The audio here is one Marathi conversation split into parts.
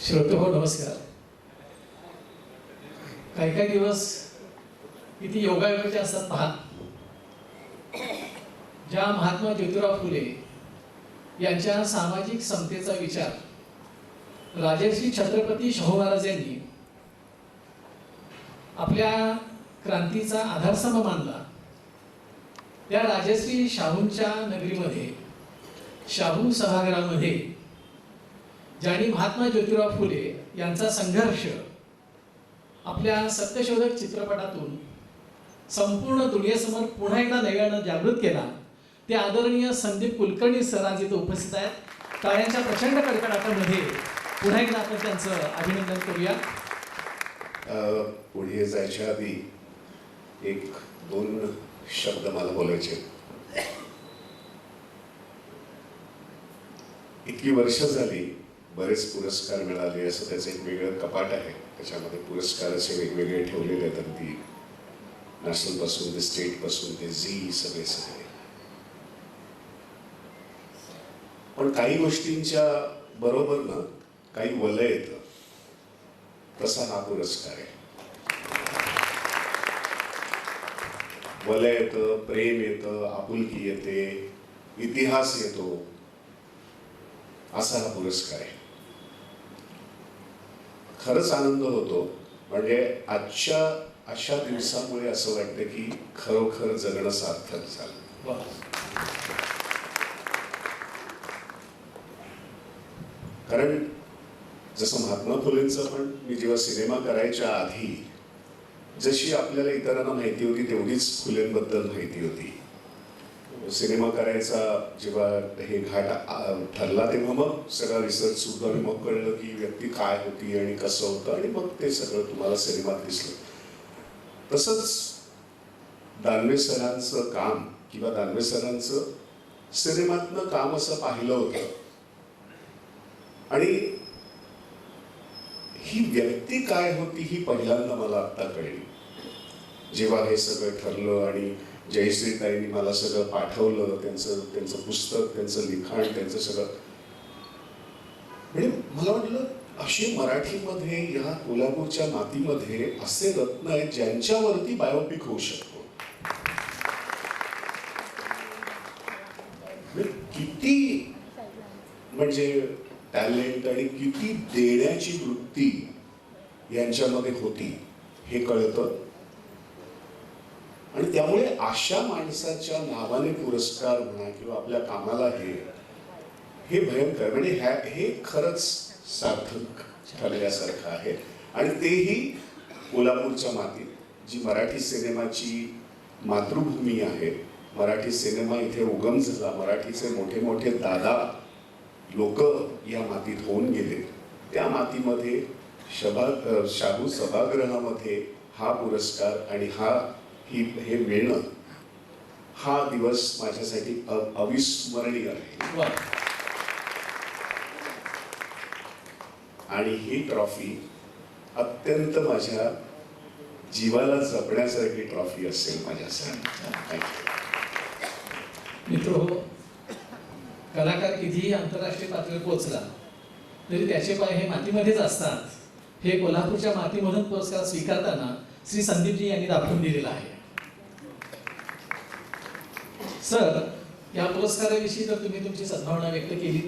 श्रोते नमस्कार. काही काही दिवस किती योगायोगाचे असतात पहा. ज्या महात्मा ज्योतिराव फुले यांच्या सामाजिक समतेचा विचार राजर्षी छत्रपती शाहू महाराज यांनी आपल्या क्रांतीचा आधारस्तंभ मानला. त्या राजश्री शाहूंच्या नगरीमध्ये, शाहू सभागृहामध्ये ज्यांनी महात्मा ज्योतिराव फुले यांचा संघर्ष आपल्या सत्यशोधक चित्रपटातून संपूर्ण दुनियेसमोर पुन्हा एकदा नव्यानं जागृत केला, ते आदरणीय संदीप कुलकर्णी सर आज इथे उपस्थित आहेत. टाळ्यांच्या प्रचंड कडकडाटामध्ये पुन्हा एकदा आपण त्यांचं अभिनंदन करूया. पुढे जायच्या आधी एक दोन शब्द मला बोलायचे. इतकी वर्ष झाली, बरेच पुरस्कार मिळाले, असं त्याचं एक वेगळं कपाट आहे. त्याच्यामध्ये पुरस्कार असे वेगवेगळे ठेवलेले आहेत, अगदी नॅशनल पासून ते स्टेट पासून ते झी सगळे सगळे. पण काही गोष्टींच्या बरोबर ना काही वलय येतं. तसा हा पुरस्कार आहे. वलय येतं, प्रेम येतं, आपुलकी येते, इतिहास येतो, असा हा पुरस्कार आहे. खरंच आनंद होतो. म्हणजे आजच्या अशा दिवसामुळे असं वाटतं की खरोखर जगणं सार्थक झालं. कारण जसं महात्मा फुलेंचं पण मी जेव्हा सिनेमा करायच्या आधी जशी आपल्याला इतरांना माहिती होती तेवढीच फुलेंबद्दल माहिती होती. सिनेमा करायचा जेव्हा हे घाट ठरला तेव्हा मग सगळा रिसर्च सुरू आणि मग कळलं की व्यक्ती काय होती आणि कसं होतं, आणि मग ते सगळं तुम्हाला सिनेमात दिसलं. तसंच दानवे सरांचं काम किंवा दानवे सरांचं सिनेमातनं काम असं पाहिलं होतं, आणि ही व्यक्ती काय होती ही पहिल्यांदा मला आत्ता कळली जेव्हा हे सगळं ठरलं. आणि जयश्रीताईंनी मला सगळं पाठवलं, त्यांचं पुस्तक, त्यांचं लिखाण, त्यांचं सगळं. म्हणजे मला वाटलं असे मराठीमध्ये या कोल्हापूरच्या मातीमध्ये असे रत्न आहेत ज्यांच्यावरती बायोपिक होऊ शकतो. किती म्हणजे टॅलेंट आणि किती देण्याची वृत्ती यांच्यामध्ये होती हे कळतं. आणि त्यामुळे अशा माणसाच्या नावाने पुरस्कार म्हणा किंवा आपल्या कामाला हे भयंकर, म्हणजे हे खरंच सार्थक ठरल्यासारखं आहे. आणि तेही कोल्हापूरच्या मातीत, जी मराठी सिनेमाची मातृभूमी आहे. मराठी सिनेमा इथे उगम झाला, मराठीचे मोठे मोठे दादा लोक या मातीत होऊन गेले. त्या मातीमध्ये शाहू सभागृहामध्ये हा पुरस्कार आणि हे मिळणं, हा दिवस माझ्यासाठी अविस्मरणीय आहे. आणि ही ट्रॉफी अत्यंत माझ्या जीवाला जपण्यासारखी ट्रॉफी असेल माझ्यासाठी. मित्र, कलाकार कितीही आंतरराष्ट्रीय पातळीवर पोहोचला तरी त्याचे पाय हे मातीमध्येच असतात. हे कोल्हापूरच्या मातीमधून पुरस्कार स्वीकारताना श्री संदीपजी यांनी दाखवून दिलेला आहे. सर, या पुरस्काराविषयी तर तुम्ही तुमची सद्भावना व्यक्त केली.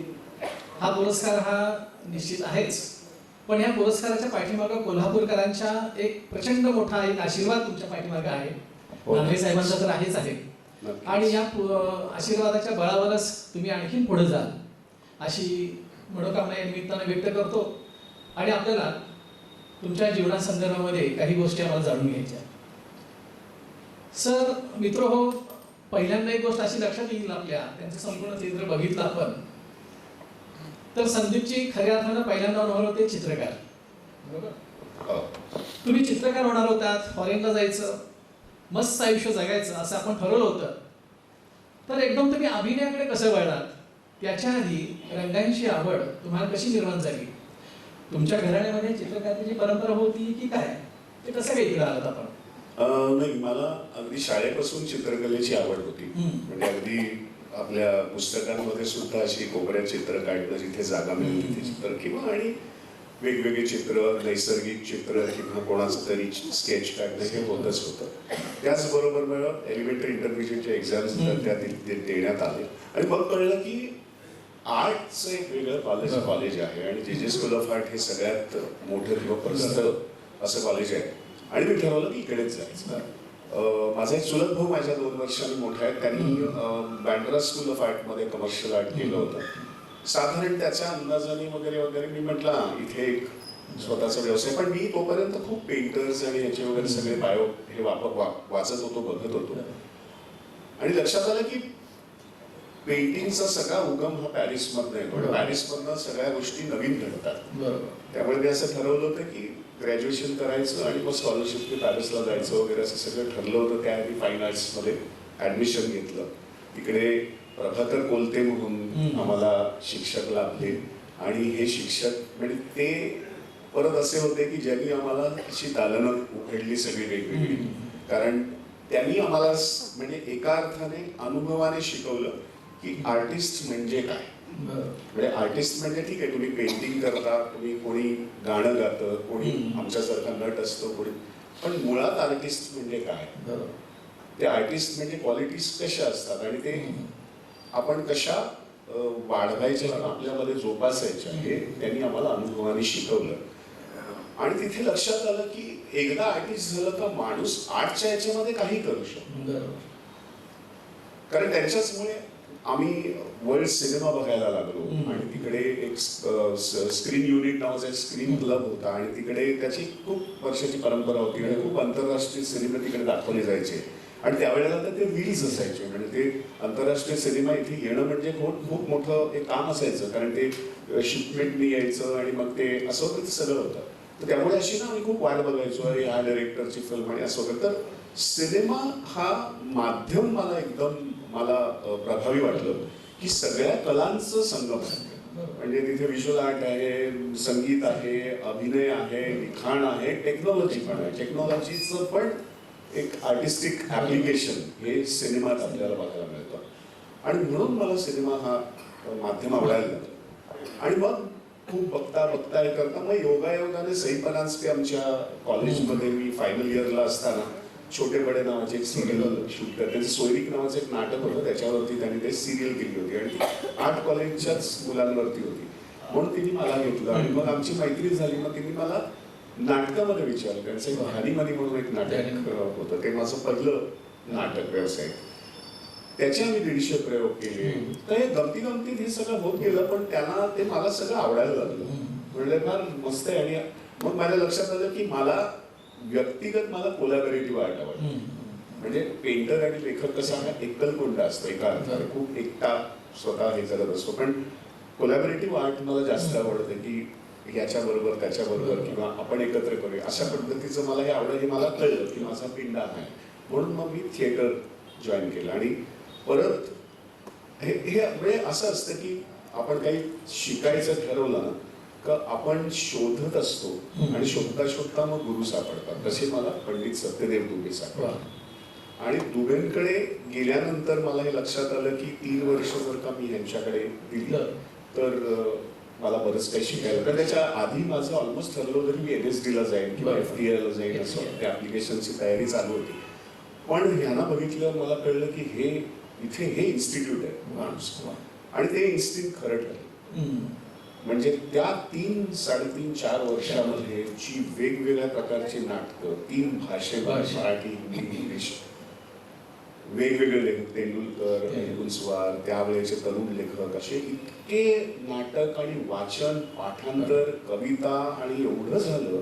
हा पुरस्कार हा निश्चित आहेच, पण या पुरस्काराच्या पाठीमागे कोल्हापूरकरांच्या एक प्रचंड मोठा एक आशीर्वाद तुमच्या पाठीमागे आहे. दानवे साहेबांचा तर आहेच आहे. आणि या आशीर्वादाच्या बळावरच तुम्ही आणखीन पुढे जाल अशी मनोकामना या निमित्तानं व्यक्त करतो. आणि आपल्याला तुमच्या जीवनासंदर्भामध्ये काही गोष्टी आम्हाला जाणून घ्यायच्या. सर, मित्र हो, पहिल्यांदा एक गोष्ट अशी लक्षात येईल आपल्या, त्यांचं संपूर्ण चित्र बघितलं आपण तर संदीपची खऱ्या अर्थानं पहिल्यांदा होणार होते चित्रकार. बरोबर? तुम्ही चित्रकार होणार होतात, फॉरेनला जायचं, मस्त आयुष्य जगायचं असं आपण ठरवलं होतं. तर एकदम तुम्ही अभिनयाकडे कसं वळलात? त्याच्या आधी रंगांची आवड तुम्हाला कशी निर्माण झाली? तुमच्या घराण्यामध्ये चित्रकाराची परंपरा होती की काय? ते कसं काही इकडे आलात आपण? नाही, मला अगदी शाळेपासून चित्रकलेची आवड होती. म्हणजे अगदी आपल्या पुस्तकांमध्ये सुद्धा अशी कोपऱ्यात चित्र काढणं, जिथे जागा मिळेल तिथे चित्र, किंवा आणि वेगवेगळे चित्र, नैसर्गिक चित्र किंवा कोणाचं तरी स्केच काढणं हे होतच होतं. त्याचबरोबर मला एलिमेंटरी इंटरमिजिएटचे एक्झाम्स त्यातील देण्यात आले आणि मग कळलं की आर्टचं एक वेगळं कॉलेज आहे आणि जे स्कूल ऑफ आर्ट हे सगळ्यात मोठं किंवा प्रसिद्ध असं कॉलेज आहे आणि मी ठरवलं की इकडेच जायचं. माझा एक चुलत भाऊ माझ्या 2 वर्षांनी मोठा आहे. त्यांनी बँड्रा स्कूल ऑफ आर्टमध्ये कमर्शियल आर्ट केलं होतं. साधारण त्याच्या अंदाजाने वगैरे वगैरे मी म्हटलं इथे एक स्वतःचा व्यवसाय. पण मी तोपर्यंत खूप पेंटर्स आणि ह्याचे वगैरे सगळे बायो हे वाचत होतो, बघत होतो आणि लक्षात आलं की पेंटिंगचा सगळा उगम हा पॅरिसमधनं येतो. पॅरिसमधनं सगळ्या गोष्टी नवीन घडतात. त्यामुळे मी असं ठरवलं होतं की ग्रॅज्युएशन करायचं आणि मग स्कॉलरशिप पॅरिसला जायचं वगैरे असं सगळं ठरलं होतं. त्याआधी फाईन आर्ट्समध्ये ॲडमिशन घेतलं. तिकडे प्रभाकर कोलते म्हणून आम्हाला शिक्षक लाभले आणि हे शिक्षक म्हणजे ते परत असे होते की ज्यांनी आम्हाला अशी दालनं उघडली सगळी वेगवेगळी. कारण त्यांनी आम्हाला म्हणजे एका अर्थाने अनुभवाने शिकवलं की आर्टिस्ट म्हणजे काय. म्हणजे आर्टिस्ट म्हणजे ठीक आहे, तुम्ही पेंटिंग करता, तुम्ही कोणी गाणं गातं, कोणी आमच्यासारखा नट असतो, कोणी, पण मुळात आर्टिस्ट म्हणजे काय, ते आर्टिस्ट म्हणजे क्वालिटीज कशा असतात आणि ते आपण कशा वाढवायच्या किंवा आपल्यामध्ये जोपासायच्या हे त्यांनी आम्हाला अनुभवाने शिकवलं. आणि तिथे लक्षात आलं की एकदा आर्टिस्ट झालं तर माणूस आर्टच्या याच्यामध्ये काही करू शकतो. कारण त्यांच्याचमुळे आम्ही वर्ल्ड सिनेमा बघायला लागलो आणि तिकडे एक स्क्रीन युनिट नावाचा एक स्क्रीन क्लब होता आणि तिकडे त्याची खूप वर्षाची परंपरा होती आणि खूप आंतरराष्ट्रीय सिनेमे तिकडे दाखवले जायचे आणि त्यावेळेला तर ते रील्स असायचे. म्हणजे ते आंतरराष्ट्रीय सिनेमा इथे येणं म्हणजे खूप मोठं एक काम असायचं. कारण ते शिपमेंटनी यायचं आणि मग ते असं होतं, ते सगळं होतं. तर त्यामुळे अशी ना आम्ही खूप वाट बघायचो, अरे ह्या डायरेक्टरची फिल्म आणि असं वगैरे. तर सिनेमा हा माध्यम मला एकदम प्रभावी वाटलं की सगळ्या कलांचं संगम आहे. म्हणजे तिथे व्हिज्युअल आर्ट आहे, संगीत आहे, अभिनय आहे, लिखाण आहे, टेक्नॉलॉजी पण आहे. टेक्नॉलॉजीचं पण एक आर्टिस्टिक ऍप्लिकेशन हे सिनेमात आपल्याला बघायला मिळतं आणि म्हणून मला सिनेमा हा माध्यम आवडायला लागला. आणि मग खूप बघता हे करता मग योगायोगाने सई परांजपे आमच्या कॉलेजमध्ये मी फायनल इयरला असताना छोटे बडे नावाचे एक सिरियल शूट करते. त्यांचं सोयरीक नावाचं एक नाटक होतं, त्याच्यावरती त्यांनी ते सिरियल केली होती आणि आर्ट कॉलेजच्याच मुलांवरती होती. म्हणून तिने मला घेतलं आणि मग आमची मैत्री झाली. मग तिने मला नाटकामध्ये विचारलं. त्यांचं एक भारीमनी म्हणून एक नाटक होतं, ते माझं पहिलं नाटक व्यवसाय. त्याचे आम्ही 150 प्रयोग केले. तर हे गमतीत हे सगळं होत गेलं, पण त्यांना ते मला सगळं आवडायला लागलं. म्हणजे फार मस्त आहे. आणि मग माझ्या लक्षात आलं की मला व्यक्तिगत कोलॅबोरेटिव्ह आर्ट आवडतं. म्हणजे पेंटर आणि लेखक कसा एकलकोंडा असतो, एका अर्थाने खूप एकटा स्वतः हे करत असतो. पण कोलॅबोरेटिव्ह आर्ट मला जास्त आवडतं की याच्याबरोबर त्याच्याबरोबर किंवा आपण एकत्र करूया अशा पद्धतीचं मला हे आवडलं. हे मला कळलं की माझा पिंडा आहे. म्हणून मग मी थिएटर जॉईन केलं आणि परत हे म्हणजे असं असतं की आपण काही शिकायचं ठरवलं ना का आपण शोधत असतो आणि शोधता मग गुरु सापडतात. तसे मला पंडित सत्यदेव दुबे सापडतात आणि दुबेंकडे गेल्यानंतर मला हे लक्षात आलं की 3 वर्ष जर का मी यांच्याकडे दिली तर मला बरंच काही शिकायला. तर त्याच्या आधी माझं ऑलमोस्ट ठरलं होतं की मी NSD ला जाईन किंवा FTI ला जाईन, असं त्या ऍप्लिकेशनची तयारी चालू होती. पण ह्यांना बघितलं मला कळलं की हे इथे हे इन्स्टिट्यूट आहे माणूस आणि ते इन्स्टिट्यूट खरं ठरलं. म्हणजे त्या 3-4.5 वर्षामध्ये जी वेगवेगळ्या प्रकारची नाटकं 3 भाषेमध्ये मराठी, हिंदी, इंग्लिश, वेगवेगळे लेखक, तेंडुलकर, गुलस्वार, त्यावेळेचे तरुण लेखक, असे इतके नाटक आणि वाचन, पाठांतर, कविता आणि एवढं झालं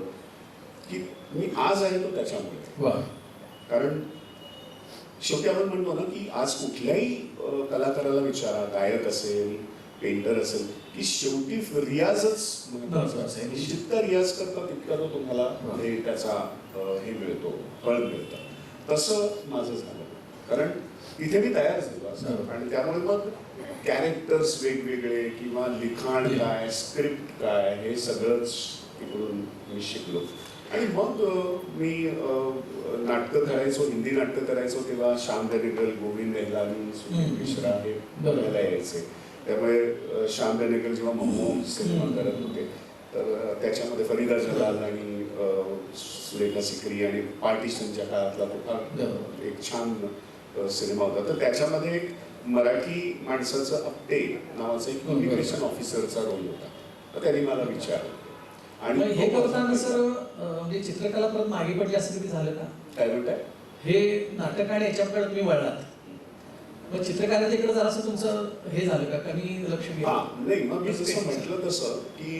की मी आज आहे तो त्याच्यामुळे. कारण शेवटी आपण म्हणतो ना की आज कुठल्याही कलाकाराला विचारा, गायक असेल, पेंटर असेल, की शेवटी रियाजच महत्त्वाचा असेल. जितका रियाज करता तितका तो तुम्हाला त्याचा हे मिळतो, फळ मिळतं. तसं माझं झालं. कारण तिथे मी तयार झालो असं आणि त्यामुळे मग कॅरेक्टर्स वेगवेगळे किंवा लिखाण काय, स्क्रिप्ट काय, हे सगळंच तिकडून मी शिकलो. आणि मग मी नाटकं करायचो, हिंदी नाटकं करायचो तेव्हा श्याम बेनेगल, गोविंद एहलानी, सुनील मिश्रा हे बघायला यायचे. त्यामुळे श्याम बेनेगल जेव्हा मम्मो सिनेमा करत होते तर त्याच्यामध्ये फरीदा जलाल आणि सुरेखा सिकरी आणि पार्टिशनच्या काळातला तो फार एक छान सिनेमा होता. तर त्याच्यामध्ये एक मराठी माणसाचं आपटे नावाचा एक कम्युनिकेशन ऑफिसरचा रोल होता. तर त्यांनी मला विचारलं आणि हे करताना सर म्हणजे चित्रकला परत मागे पडली असं कधी झालं का? काय म्हणताय? हे नाटक आणि याच्याकडे तुम्ही वळलात, मग चित्रकलेकडे जरासं तुमचं हे झालं का, कमी लक्ष दिलं? नाही, मग मी जसं म्हटलं तसं की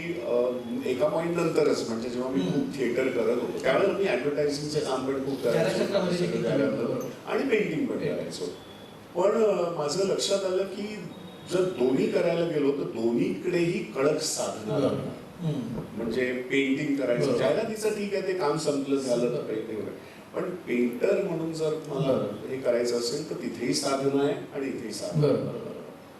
एका पॉईंट नंतरच म्हणजे जेव्हा मी खूप थिएटर करत होतो त्यावेळेला मी ऍडव्हर्टायझिंगचं काम पण खूप करायचो आणि पेंटिंग पण करायचो. पण माझं लक्षात आलं की जर दोन्ही करायला गेलो तर दोन्हीकडेही कडक साधना म्हणजे पेंटिंग करायचं ज्याला तिचं ठीक आहे ते काम संपलं झालं तर पेंटिंग, पण पेंटर म्हणून जर मला हे करायचं असेल तर तिथेही साधना आहे आणि इथेही साधना.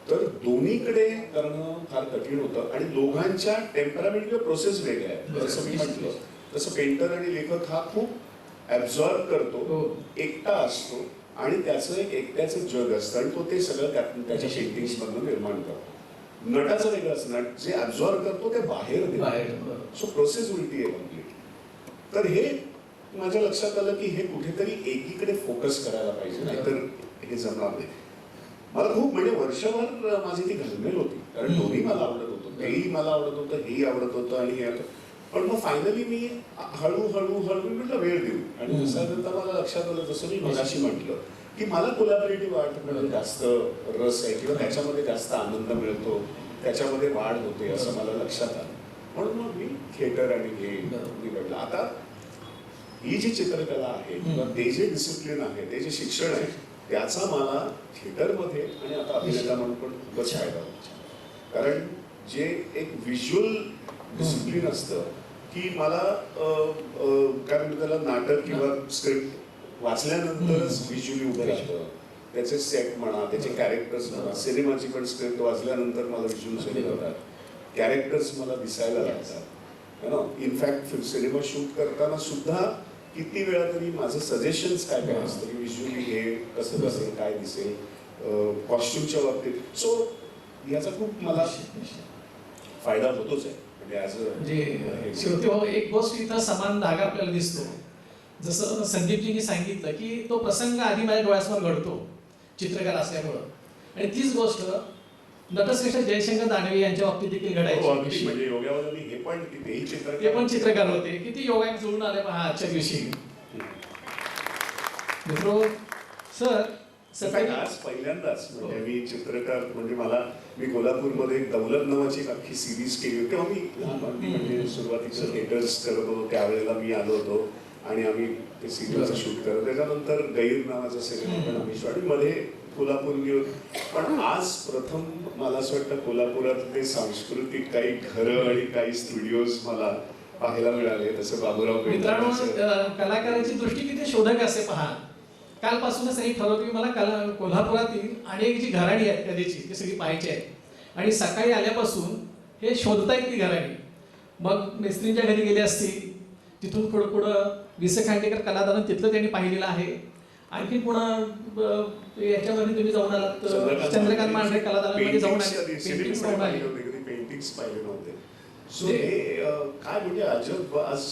तर दोन्हीकडे करणं फार कठीण होतं आणि दोघांच्या टेम्परामेंट किंवा प्रोसेस वेगळ्या आहेत. जसं मी म्हटलं तसं पेंटर आणि लेखक हा खूप ऍब्झॉर्ब करतो, एकटा असतो आणि त्याचं एक एकट्याचं जग असतं आणि तो ते सगळं त्याच्या पेंटिंग्स मधून निर्माण करतो. नटाचं वेगळं असतं, नट जे ऍब्झॉर्ब करतो ते बाहेर सो प्रोसेस उलटी आहे कम्प्लीट. तर हे माझ्या लक्षात आलं की हे कुठेतरी एकीकडे फोकस करायला पाहिजे, नाहीतर हे जमणार नाही. मला खूप म्हणजे वर्षभर माझी ती घालमेल होती, कारण दोन्ही मला आवडत होतं, तेही मला आवडत होतं, हेही आवडत होतं आणि हे. पण मग फायनली मी हळूहळू म्हटलं वेळ देऊ आणि जसं मला लक्षात आलं, जसं मी मगाशी म्हटलं की मला कोलॅबोरेटिव्ह आर्टमध्ये जास्त रस आहे किंवा त्याच्यामध्ये जास्त आनंद मिळतो, त्याच्यामध्ये वाढ होते असं मला लक्षात आलं. म्हणून मग मी थिएटर आणि हे निवडलं. आता ही जी चित्रकला आहे किंवा ते जे डिसिप्लिन आहे, ते जे शिक्षण आहे, त्याचा मला थिएटरमध्ये आणि आता अभिनेता म्हणून पण खूपच फायदा होतो. कारण जे एक व्हिज्युअल डिसिप्लिन असतं की मला काय म्हणतो त्याला, नाटक किंवा स्क्रिप्ट वाचल्यानंतरच व्हिज्युअली उभं राहतं. त्याचे सेट म्हणा, त्याचे कॅरेक्टर्स म्हणा, सिनेमाची पण स्क्रिप्ट वाचल्यानंतर मला व्हिज्युअल्स येतात, कॅरेक्टर्स मला दिसायला लागतात. इनफॅक्ट सिनेमा शूट करताना सुद्धा किती वेळा तरी माझं सजेशन्स काय काय असतं की व्हिज्युअली हे कसं दिसेल, काय दिसेल कॉस्ट्युमच्या बाबतीत. सो याचा खूप मला फायदा होतोच आहे. म्हणजे शेवटी एक गोष्ट इथं समान धागा आपल्याला दिसतो. जसं संदीपजींनी सांगितलं की तो प्रसंग आधी माझ्या डोळ्यासमोर घडतो चित्रकार असल्यामुळं, आणि तीच गोष्ट नटश्रेष्ठ जयशंकर दानवे यांच्या बाबतीत देखील घडायची. म्हणजे योगावरती ते पण चित्रकार होते, किती योगा जुळून आले पहा आजच्या दिवशी. मित्रो सर आज पहिल्यांदाच म्हणजे मी चित्रकार म्हणजे मी कोल्हापूरमध्ये एक दौलत नावाची एक अख्खी सिरीज केली होती. तेव्हा मी म्हणजे सुरुवातीचं थिएटर्स करत होतो, त्यावेळेला मी आलो होतो आणि आम्ही ते सिरियलचं शूट करत. त्याच्यानंतर गैर नावाचा सिनेमा पण आम्ही शूट आणि मध्ये कोल्हापूर घेऊन. पण आज प्रथम मला असं वाटतं कोल्हापुरात ते सांस्कृतिक काही घरं आणि काही स्टुडिओज मला पाहायला मिळाले. तसं बाबूराव मित्रांनो, कलाकाराची दृष्टी किती शोधक असते पहा. कालपासूनच एक ठरवलं की मला कोल्हापुरातील अनेक जी घराणी आहेत कलेची ती सगळी पाहायची आहेत, आणि सकाळी आल्यापासून हे शोधतायत ती घराणी. मग मेस्त्रींच्या घरी गेली असतील, तिथून पुढं विसे खांडेकर कलादालन तिथलं त्यांनी पाहिलेलं आहे. आणखी पुन्हा याच्यामध्ये तुम्ही जाऊन आलात, चंद्रकांत मांढरे कलादालनमध्ये जाऊन आले, पेंटिंग्स पाहून आले. पेंटिंग्स पाहिले नव्हते. सो हे काय म्हणजे अजब आज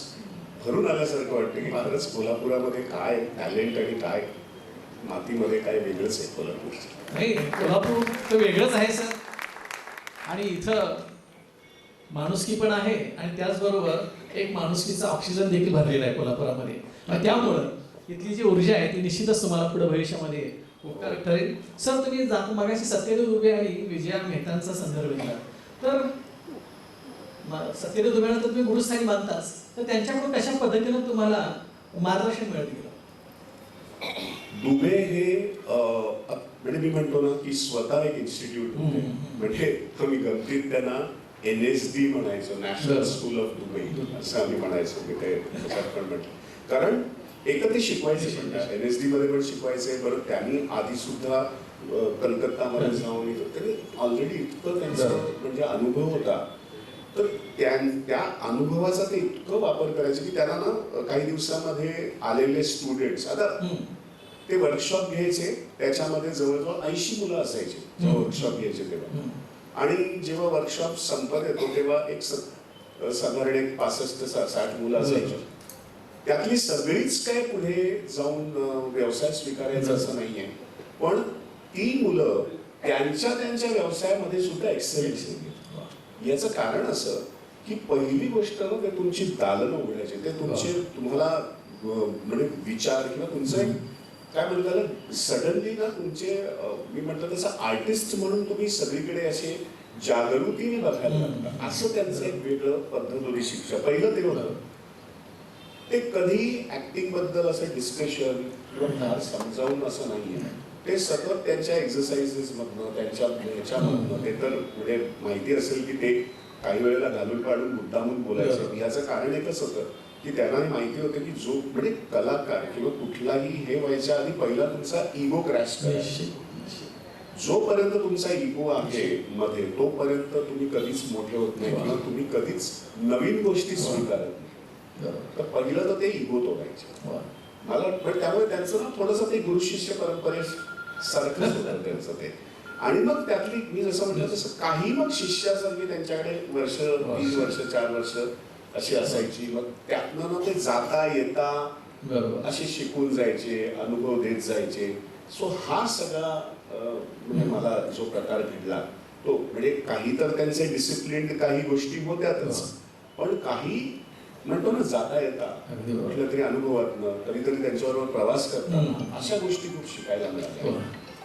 भरून आल्यासारखं वाटतं की खरंच कोल्हापुरामध्ये काय टॅलेंट आणि काय मातीमध्ये काय वेगळंच आहे कोल्हापूरचं. नाही, कोल्हापूर तर वेगळंच आहे सर, आणि इथं माणुसकी पण आहे आणि त्याचबरोबर एक माणुसकीचा ऑक्सिजन देखील भरलेला आहे कोल्हापुरामध्ये. आणि त्यामुळं इथली जी ऊर्जा आहे ती निश्चितच तुम्हाला पुढे भविष्यामध्ये उपकारक ठरेल. सर, तुम्ही मगाशी सत्यदेव दुबे आणि विजया मेहतांचा संदर्भ दिला, तर सत्यदेव दुबेंना तर तुम्ही गुरुस्थानी मानताच, तर त्यांच्याकडून कशा पद्धतीनं तुम्हाला मार्गदर्शन मिळत गेलं? दुबे हे म्हणजे मी म्हणतो ना की स्वतः एक इन्स्टिट्यूट होते. म्हणजे आम्ही गमतीत त्यांना NSD म्हणायचो, नॅशनल स्कूल ऑफ दुबई असं आम्ही म्हणायचो. मी ते त्याच्यात पण म्हटलं, कारण एकतर ते शिकवायचे पण NSD मध्ये पण शिकवायचे. बरं, त्यांनी आधी सुद्धा कलकत्तामध्ये जाऊन त्यांनी ऑलरेडी इतकं त्यांचा म्हणजे अनुभव होता. तर त्या अनुभवाचा ते इतकं वापर करायचे की त्यांना ना काही दिवसामध्ये आलेले स्टुडंट्स, आता ते वर्कशॉप घ्यायचे, त्याच्यामध्ये जवळजवळ 80 मुलं असायची जेव्हा वर्कशॉप घ्यायचे तेव्हा. आणि जेव्हा वर्कशॉप संपत येतो तेव्हा एक साधारण एक 65-60 मुलं असायची. त्यातली सगळीच काय पुढे जाऊन व्यवसाय स्वीकारायचा असं नाहीये, पण ती मुलं त्यांच्या त्यांच्या व्यवसायामध्ये सुद्धा एक्सेलन्स येते. याचं कारण असं की पहिली गोष्ट ना ते तुमची दालनं उघडायची, ते तुमचे तुम्हाला म्हणजे विचार किंवा तुमचं एक काय म्हणतात सडनली ना तुमचे मी म्हटलं तसं आर्टिस्ट म्हणून तुम्ही सगळीकडे असे जागृतीने बघायला लागता. असं त्यांचं एक वेगळं पद्धत होती शिक्षा. पहिलं ते होतं ते कधी ऍक्टिंग बद्दल असं डिस्कशन किंवा फार समजावून असं नाहीये. ते सतत त्यांच्या एक्सरसाइजेस मधनं त्यांच्या ह्याच्यामधनं ते तर म्हणजे माहिती असेल की ते काही वेळेला घालून पाडून मुद्दामून बोलायचे. याचं कारण एकच होतं की त्यांना माहिती होतं की जो म्हणजे कलाकार किंवा कुठलाही हे व्हायच्या आधी पहिला तुमचा इगो क्रॅश करायचा. जोपर्यंत तुमचा इगो आहे मध्ये तोपर्यंत तुम्ही कधीच मोठे होत नाही किंवा तुम्ही कधीच नवीन गोष्टी स्वीकारत नाही. तर पहिलं तर ते इगो तोडायचे मला वाटतं. त्यामुळे त्यांचं ना थोडंसं ते गुरु शिष्य परंपरेसारखंच होतं त्यांचं ते. आणि मग त्यातली मी जसं म्हटलं तसं काही मग शिष्यासारखी त्यांच्याकडे वर्ष 3 वर्ष 4 वर्ष अशी असायची. मग त्यातनं ना ते जाता येता असे शिकून जायचे, अनुभव देत जायचे. सो हा सगळा म्हणजे मला जो प्रकार घडला तो म्हणजे काही तर त्यांचे डिसिप्लिन काही गोष्टी होत्यातच, पण काही म्हणतो ना जाता येता कुठल्या तरी अनुभवातनं कधीतरी त्यांच्याबरोबर प्रवास करताना अशा गोष्टी खूप शिकायला मिळाल्या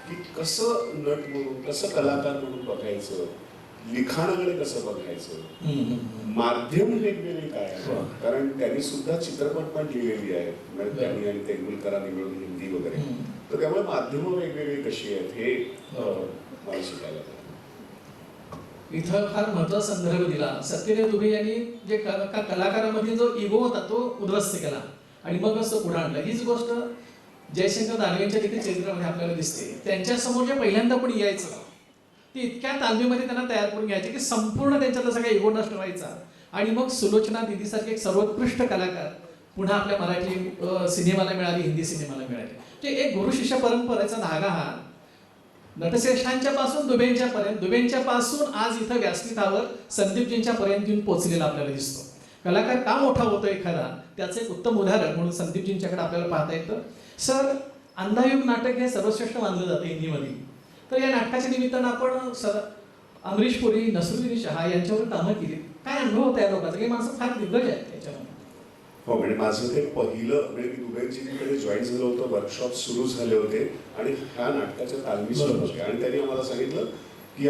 की कसं नट म्हणून कसं कलाकार म्हणून बघायचं, लिखाणाकडे कसं बघायचं, माध्यम वेगवेगळे काय आहे. कारण त्यांनी सुद्धा चित्रपट पण लिहिलेली आहेत त्यांनी आणि तेंडुलकरांनी मिळून हिंदी वगैरे. तर त्यामुळे माध्यमं वेगवेगळी कशी आहेत हे मला शिकायला मिळालं. इथं फार महत्वाचा संदर्भ दिला. सत्यदेव दुबे यांनी जे कलाकारामध्ये जो इगो होता तो उद्ध्वस्त केला आणि मग असं पुढे आणलं. हीच गोष्ट जयशंकर दानवेंच्या देखील चरित्रामध्ये आपल्याला दिसते. त्यांच्या समोर जे पहिल्यांदा कोणी यायचं ते इतक्या तालमीमध्ये त्यांना तयार करून घ्यायचे की संपूर्ण त्यांच्यात सगळा इगो नष्ट व्हायचा. आणि मग सुलोचना दिदीसारखे एक सर्वोत्कृष्ट कलाकार पुन्हा आपल्या मराठी सिनेमाला मिळाली, हिंदी सिनेमाला मिळाली. ते एक गुरु शिष्य परंपरेचा धागा हा नटश्रेष्ठांच्या पासून दुबेंच्या पर्यंत, दुबेंच्या पासून आज इथं व्यासपीठावर संदीपजींच्या पर्यंत येऊन पोहोचलेला आपल्याला दिसतो. कलाकार का मोठा होतो एखादा त्याचं एक उत्तम उदाहरण म्हणून संदीपजींच्याकडे आपल्याला पाहता येतं. सर, अंधायुग नाटक हे सर्वश्रेष्ठ मानलं जातं हिंदीमध्ये. तर या नाटकाच्या निमित्तानं आपण सर अमरीश पुरी, नसरुद्दीन शहा यांच्यावर कामं केली. काय अनुभव होता या लोकांचा? काही माणसं फार दिग्गज आहेत त्याच्यामध्ये. हो, म्हणजे माझं ते पहिलं म्हणजे मी दुबेंजीकडे जॉईन झालं होतं, वर्कशॉप सुरू झाले होते आणि ह्या नाटकाच्या तालमी सुरू होते आणि त्यांनी आम्हाला सांगितलं की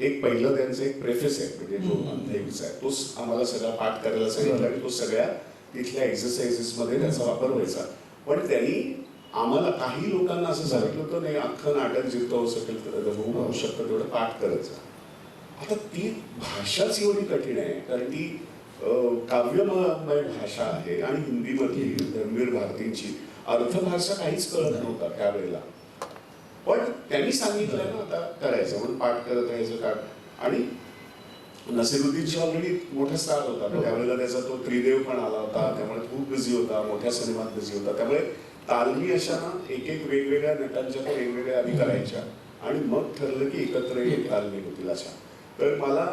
एक पहिलं त्यांचं एक प्रेफेस आहे म्हणजे जो अंधायुगचा आहे तोच आम्हाला सगळा पाठ करायला सांगितलं आणि तो सगळ्या तिथल्या एक्सरसाइजेसमध्ये त्याचा वापर व्हायचा. पण त्यांनी आम्हाला काही लोकांना असं सांगितलं होतं नाही अख्खं नाटक जिथं होऊ शकतं तेवढं पाठ करायचं. आता ती भाषाच एवढी कठीण आहे कारण ती काव्यमय भाषा आहे आणि हिंदीमधली धर्मवीर भारतींची अर्थभाषा काहीच कळत नव्हता त्यावेळेला. पण त्यांनी सांगितलं ना आता करायचं म्हणून पाठ करत राहायचं का. आणि नसीरुद्दीनचा ऑलरेडी मोठा स्टार होता त्यावेळेला, त्याचा तो त्रिदेव पण आला होता त्यामुळे खूप बिझी होता, मोठ्या सिनेमात बिझी होता. त्यामुळे तालमी अशा ना एक एक वेगवेगळ्या नटांच्या तर वेगवेगळ्या आधी करायच्या आणि मग ठरलं की एकत्र एक तालमी होतील अशा. तर मला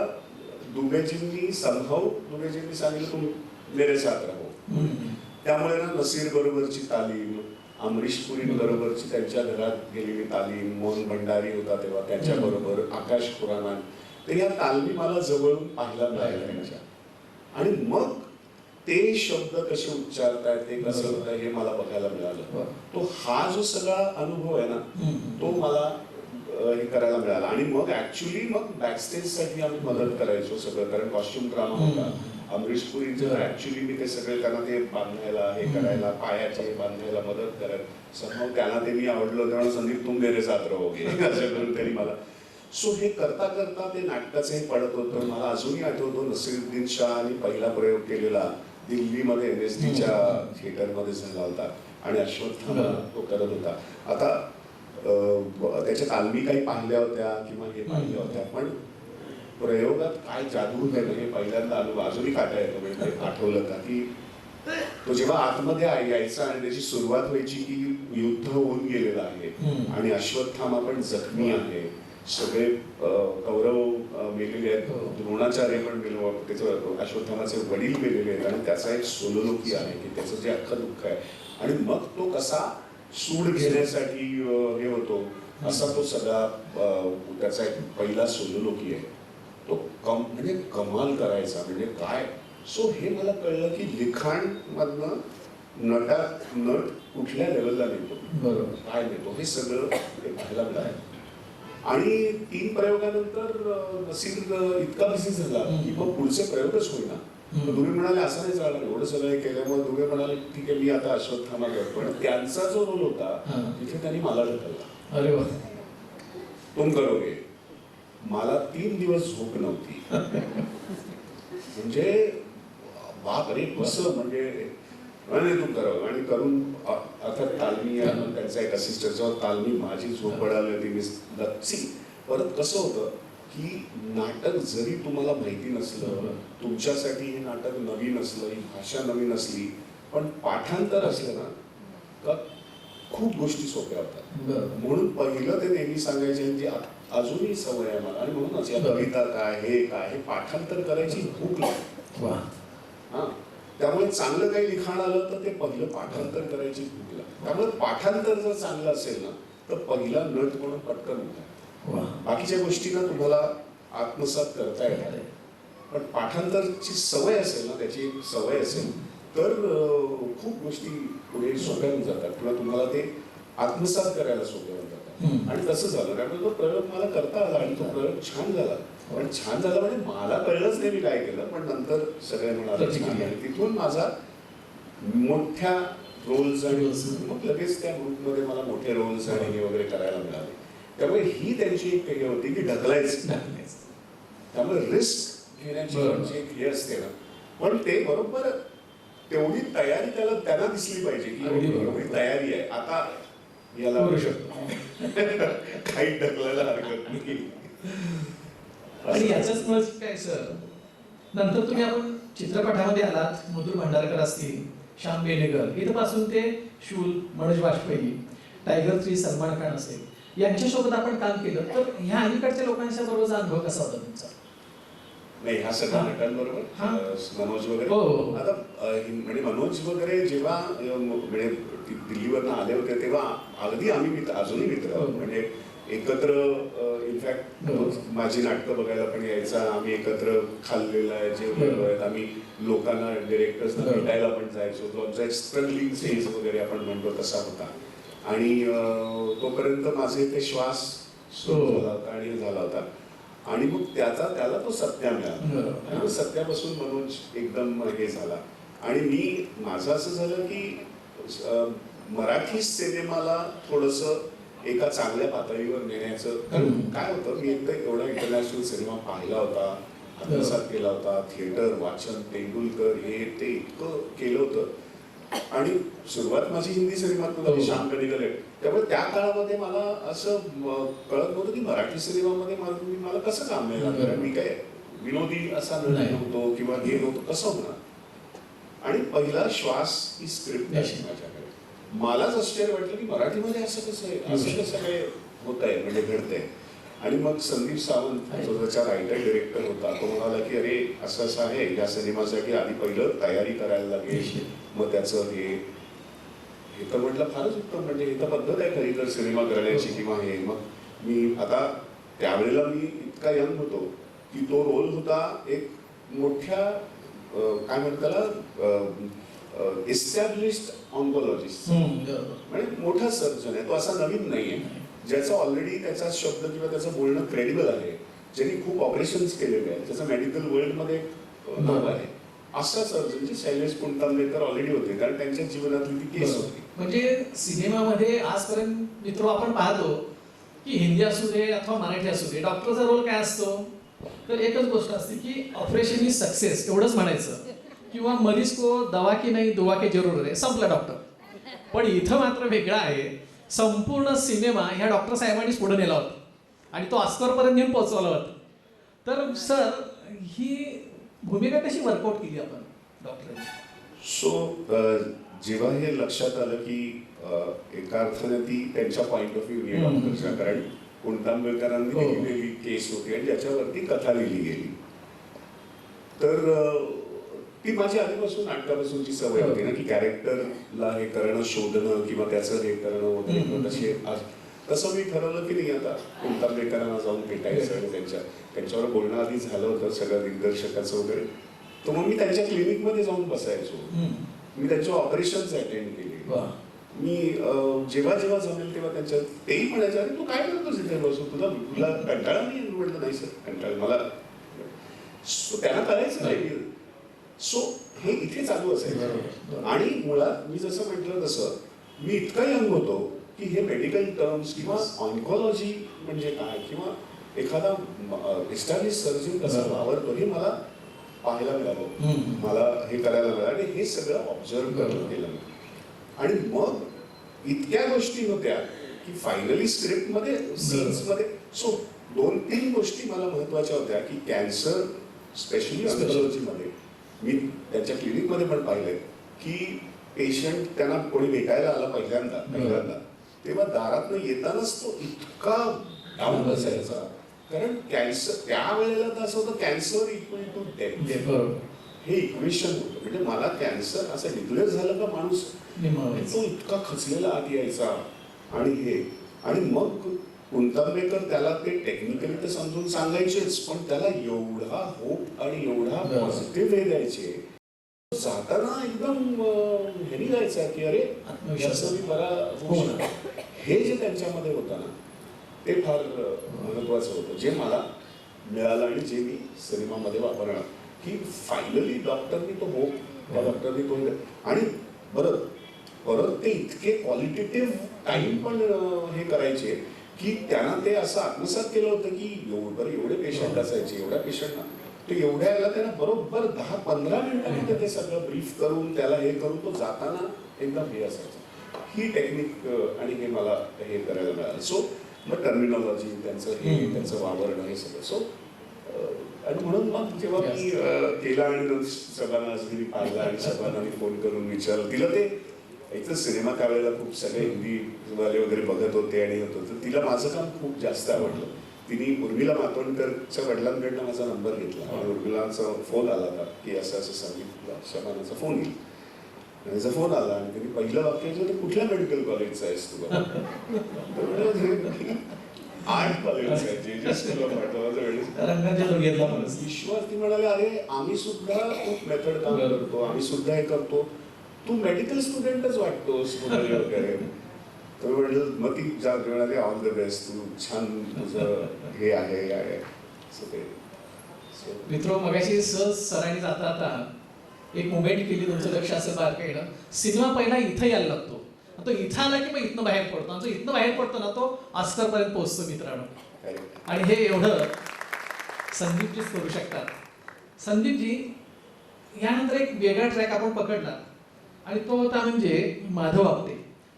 दुबेजींनी सांगितलं तुम्ही मेरे साथ राहो. त्यामुळे ना नसीर बरोबरची तालीम, अमरीश पुरी बरोबरची त्यांच्या घरात गेलेली तालीम, मोहन भंडारी होता तेव्हा त्याच्या बरोबर, आकाश खुराना, तर या तालमी मला जवळून पाहायला मिळाल्या त्यांच्या. आणि मग ते शब्द कसे उच्चारतायत ते कसं होतं हे मला बघायला मिळालं. तो हा जो सगळा अनुभव आहे ना तो मला हे करायला मिळाला. आणि मग ऍक्च्युली मग बॅकस्टेजसाठी आम्ही मदत करायचो सगळं, कारण कॉस्ट्युम ड्रामा होता. अमरीश पुरीचं ऍक्च्युली मी ते सगळे त्यांना ते बांधायला हे करायला पायाचे बांधायला मदत करायला समोर त्यांना ते मी आवडलं तेव्हा संदीप तुम मेरे साथ रहोगे असं करून त्यांनी मला. सो हे करता करता ते नाटकाचं हे पडत होतं. मला अजूनही आठवतो नसीरुद्दीन शहानी पहिला प्रयोग केलेला दिल्लीमध्ये NSDच्या थिएटरमध्ये झाला होता आणि अश्वत्थामा तो करत होता. आता त्याच्या तालमी काही पाहिल्या होत्या किंवा हे पाहिल्या होत्या, पण प्रयोगात काय जादू आहे हे पहिल्यांदा अजूनही काटा येतो. म्हणजे आठवलं का की तो जेव्हा आतमध्ये यायचा आणि त्याची सुरुवात व्हायची की युद्ध होऊन गेलेलं आहे आणि अश्वत्थामा पण जखमी आहे सगळे कौरव मेलेले आहेत, हो. द्रोणाचार्य पण मेलो, त्याचं अश्वत्थामाचे वडील मेलेले आहेत आणि त्याचा एक सोलोलोकी आहे की त्याचं जे अख्खं दुःख आहे आणि मग तो कसा सूड घेण्यासाठी हे होतो असा तो सगळा त्याचा एक पहिला सोलोलोकी आहे तो म्हणजे कमाल करायचा म्हणजे काय. सो हे मला कळलं की लिखाण मधनं नट कुठल्या लेवलला नेतो, बरोबर, काय नेतो, हे सगळं ते पाहायला मिळालं. आणि 3 प्रयोगानंतर नसीब इतका बिझी झाला की मग पुढचे प्रयोगच होईना. मग तुम्ही म्हणाले असं नाही चालणार, एवढं सगळं हे केल्यामुळे तुम्ही म्हणाले ठीक आहे मी आता अश्वत्थामा करतो, पण त्यांचा जो रोल होता तिथे त्यांनी मला ढकलला. अरे वा, तुम करोगे. मला 3 दिवस झोप नव्हती. म्हणजे बाप रे कसं म्हणजे नाही तू करावं आणि करून अर्थात तालमी त्यांचा एक असिस्टंटचा तालमी माझी झोप पडायला होती मी लक्षी. परत कसं होतं की नाटक जरी तुम्हाला माहिती नसलं, तुमच्यासाठी हे नाटक नवीन असलं, ही भाषा नवीन असली, पण पाठांतर असलं ना का खूप गोष्टी सोप्या होतात. म्हणून पहिलं ते नेहमी सांगायचे जी अजूनही सवय आहे मला आणि म्हणूनच या कविता काय हे पाठांतर करायची भूक लागते. हा, त्यामुळे चांगलं काही लिखाण आलं तर ते पहिलं पाठांतर करायची भूक लागते. त्यामुळे पाठांतर जर चांगलं असेल ना तर पहिला नट म्हणून पटकन होता. बाकीच्या गोष्टींना तुम्हाला आत्मसात करता येतात, पण पाठांतरची सवय असेल ना, त्याची एक सवय असेल तर खूप गोष्टी पुढे सोप्या होऊन जातात किंवा तुम्हाला ते आत्मसात करायला सोप्या होऊन जातात. आणि तसं झालं त्यामुळे तो प्रयोग मला करता आला आणि तो प्रयोग छान झाला. पण छान झाला म्हणजे मला कळलंच नाही मी काय केलं, पण नंतर सगळे म्हणाले छान. आणि तिथून माझा मोठ्या रोल्स आणि मग लगेच त्या ग्रुपमध्ये मला मोठे रोल्स आणि हे वगैरे करायला मिळाले. त्यामुळे ही त्यांची एक हे होती की ढकलायचं. त्यामुळे रिस्क घेण्याची म्हणजे एक हे असते ना, पण ते बरोबर तेवढी तयारी त्यांना दिसली पाहिजे की एवढी तयारी आहे आता याला करू शकतो, काही ढकलायला हरकत नाही. आणि याच्याच मुळे काय सर, नंतर तुम्ही आपण चित्रपटामध्ये आलात, मधुर भांडारकर असतील, श्याम बेनेगर इथपासून ते शूल, मनोज वाजपेयी, टायगर 3 सलमान खान असेल, यांच्यासोबत आपण काम केलं. तर ह्या अलीकडच्या लोकांच्या बरोबरचा अनुभव कसा होता तुमचा? नाही ह्या सगळ्या नटांबरोबर मनोज वगैरे आता म्हणजे मनोज वगैरे जेव्हा म्हणजे दिल्लीवरनं आले होते तेव्हा अगदी आम्ही अजूनही मित्र म्हणजे एकत्र. इनफॅक्ट माझी नाटकं बघायला पण यायचा, आम्ही एकत्र खाल्लेलं आहे, जेवलेलो आहेत, आम्ही लोकांना डिरेक्टर्सना भेटायला पण जायचो. तो आमचा एक स्ट्रगलिंग फेज वगैरे आपण म्हणतो तसा होता. आणि तोपर्यंत माझे ते श्वास सुरू झाला होता आणि झाला होता. आणि मग त्याला तो सत्या मिळाला आणि सत्यापासून मनोज एकदम हे झाला. आणि माझं असं झालं की मराठी सिनेमाला थोडंसं एका चांगल्या पातळीवर नेण्याचं, कारण काय होतं मी एकदा एवढा इंटरनॅशनल सिनेमा पाहिला होता, आत्मसात केला होता, थिएटर, वाचन, तेंडुलकर हे ते इतकं केलं होतं. आणि सुरुवात माझी हिंदी सिनेमात झाली, श्याम बेनेगल आहे. त्यामुळे त्या काळामध्ये मला असं कळत नव्हतं की मराठी सिनेमामध्ये मला कसं काम मिळालं. मी काय विनोदी असा नव्हतो किंवा हे नव्हतं, कसं होणार. आणि पहिला श्वास ही स्क्रिप्ट अशी माझ्याकडे. मलाच आश्चर्य वाटलं की मराठीमध्ये असं कसं आहे, असं कसं काय होत आहे म्हणजे घडतंय. आणि मग संदीप सावंत जो त्याचा रायटर डिरेक्टर होता तो म्हणाला की अरे असं असं आहे, या सिनेमासाठी आधी पहिलं तयारी करायला लागेल, मग त्याचं हे तर म्हटलं फारच उत्तम, म्हणजे ही तर पद्धत आहे खरी तर सिनेमा करण्याची किंवा हे. मग मी आता त्यावेळेला मी इतका यंग होतो की तो रोल होता एक मोठ्या काय म्हणतात त्याला एस्टॅब्लिश्ड ऑन्कोलॉजिस्ट, म्हणजे मोठा सर्जन आहे तो, असा नवीन नाही आहे ज्याचं ऑलरेडी त्याचा शब्द किंवा त्याचं बोलणं क्रेडिबल आहे, ज्यांनी खूप ऑपरेशन्स केलेले आहेत, त्याचं मेडिकल वर्ल्डमध्ये नाव आहे. असा सर्जन जे शैलेश पुणतांबेकर ऑलरेडी होते, कारण त्यांच्या जीवनातली ती केस होती. म्हणजे सिनेमामध्ये आजपर्यंत मित्र आपण पाहतो की हिंदी असू दे अथवा मराठी असू दे, डॉक्टरचा रोल काय असतो तर एकच गोष्ट असते की ऑपरेशन इज सक्सेस एवढंच म्हणायचं, किंवा मरीज को दवा की नाही दुआ के जरूर आहे, संपला डॉक्टर. पण इथं मात्र वेगळं आहे, संपूर्ण सिनेमा ह्या डॉक्टर साहेबांनीच पुढे नेला होता आणि तो ऑस्करपर्यंत नेऊन पोहोचवला होता. तर सर ही भूमिका कशी वर्कआउट केली आपण डॉक्टरांनी? सो जेव्हा हे लक्षात आलं की एका अर्थाने ती त्यांच्या पॉइंट ऑफ व्ह्यू डॉक्टरच्या, कारण पुणतांबेकरांनी हो. लिहिलेली केस होती आणि ज्याच्यावरती कथा लिहिली गेली. तर ती माझी आधीपासून नाटकापासूनची सवय होती ना, की कॅरेक्टरला हे करणं, शोधणं किंवा त्याचं हे करणं वगैरे किंवा तसे तसं मी ठरवलं की नाही आता पुणतांबेकरांना जाऊन भेटायचं आणि त्यांच्यावर बोलणं आधी झालं होतं सगळं दिग्दर्शकाचं वगैरे. तर मग मी त्यांच्या क्लिनिकमध्ये जाऊन बसायचो. मी त्यांचे ऑपरेशन्स अटेंड केले. मी जेव्हा जेव्हा जमेल तेव्हा त्यांच्या तेही म्हणायचे, अरे तू काय करतोस इथे बसून, तुला कंटाळा नाही? म्हटलं नाही सर, कंटाळा मला. सो त्यांना करायचं नाही. सो हे इथे चालू असायचं. आणि मुळात मी जसं म्हटलं तसं मी इतका यंग होतो की हे मेडिकल टर्म्स किंवा ऑन्कॉलॉजी म्हणजे काय किंवा एखादा एस्टॅब्लिश सर्जन कसा वावरतो हे मला पाहायला मिळालं, मला हे करायला मिळालं आणि हे सगळं ऑब्झर्व करणं केलं मी. आणि मग इतक्या गोष्टी होत्या की फायनली स्क्रिप्टमध्ये सीन्समध्ये सो 2-3 गोष्टी मला महत्वाच्या होत्या की कॅन्सर स्पेशली ऑन्कॉलॉजीमध्ये मी त्यांच्या क्लिनिकमध्ये पण पाहिलंय की पेशंट त्यांना कोणी भेटायला आला पहिल्यांदा तेव्हा दारातनं येतानाच तो इतका डाऊन असायचा. कारण कॅन्सर त्यावेळेला तर असं होतं, कॅन्सर इक्वल टू डेथ हे इक्वेशन होतं. म्हणजे मला कॅन्सर असं डिक्लेअर झालं का माणूस तो इतका खचलेला आत यायचा. आणि मग पुणतांबेकर त्याला ते टेक्निकली तर समजून सांगायचेच, पण त्याला एवढा होप आणि एवढा पॉझिटिव्ह हे द्यायचे. जाताना एकदम हे जायचं की अरे असं मी बरा होऊ शकतो. हे जे त्यांच्यामध्ये होतं ना ते फार महत्वाचं होतं, जे मला मिळालं आणि जे मी सिनेमामध्ये वापरणार की फायनली डॉक्टरनी तो होप, त्या डॉक्टरनी तो. आणि परत ते इतके क्वालिटेटिव्ह टाइम पण हे करायचे की त्यांना ते असं आत्मसात केलं होतं की एवढे पेशंट असायचे, एवढ्या पेशंटना ते एवढ्याला त्यांना बरोबर 10-15 मिनिटांमध्ये ते सगळं ब्रीफ करून त्याला हे करून तो जाताना एकदम हे असायचं. ही टेक्निक आणि हे मला हे करायला मिळालं. सो मग टर्मिनॉलॉजी त्यांचं वावरणं हे सगळं. सो आणि म्हणून मग जेव्हा मी केला आणि शबाना आझमीनी पाहिला आणि शबानाने फोन करून विचारलं तिला, ते एक तर सिनेमा त्यावेळेला खूप सगळे हिंदी वाले वगैरे बघत होते आणि होतं, तर तिला माझं काम खूप जास्त आवडलं. तिने उर्मिला मातोंडकरच्या वडिलांकडनं माझा नंबर घेतला आणि उर्मिलाचा फोन आला होता की असं असं सांगितलं, शबानाचा फोन येईल. त्याचा फोन आला आणि त्यांनी पहिलं वाक्य होतं, कुठल्या मेडिकल कॉलेजचा आहेस तू? आर्ट कॉलेजचा आहे, जे स्कूल ऑफ आर्ट. विश्वास ती म्हणाले, अरे आम्ही सुद्धा खूप मेथड काम करतो, आम्ही सुद्धा हे करतो, तू मेडिकल स्टुडंटच वाटतोस वगैरे. तर म्हटलं मग ती म्हणाले ऑल द बेस्ट, तू छान तुझं हे आहे. मित्र मगाशी सहज सरांनी जाता एक मुवमेंट केली, तुमचं लक्ष असेल बारकाईनं. सिनेमा पहिला इथं यायला लागतो, तो इथं आला की मग इथनं बाहेर पडतो, आणि जो इथनं बाहेर पडतो ना तो ऑस्करपर्यंत पोहोचतो मित्रांनो. आणि हे एवढं संदीपजीच करू शकतात. संदीपजी यानंतर एक वेगळा ट्रॅक आपण पकडला आणि तो होता म्हणजे माधव आपटे.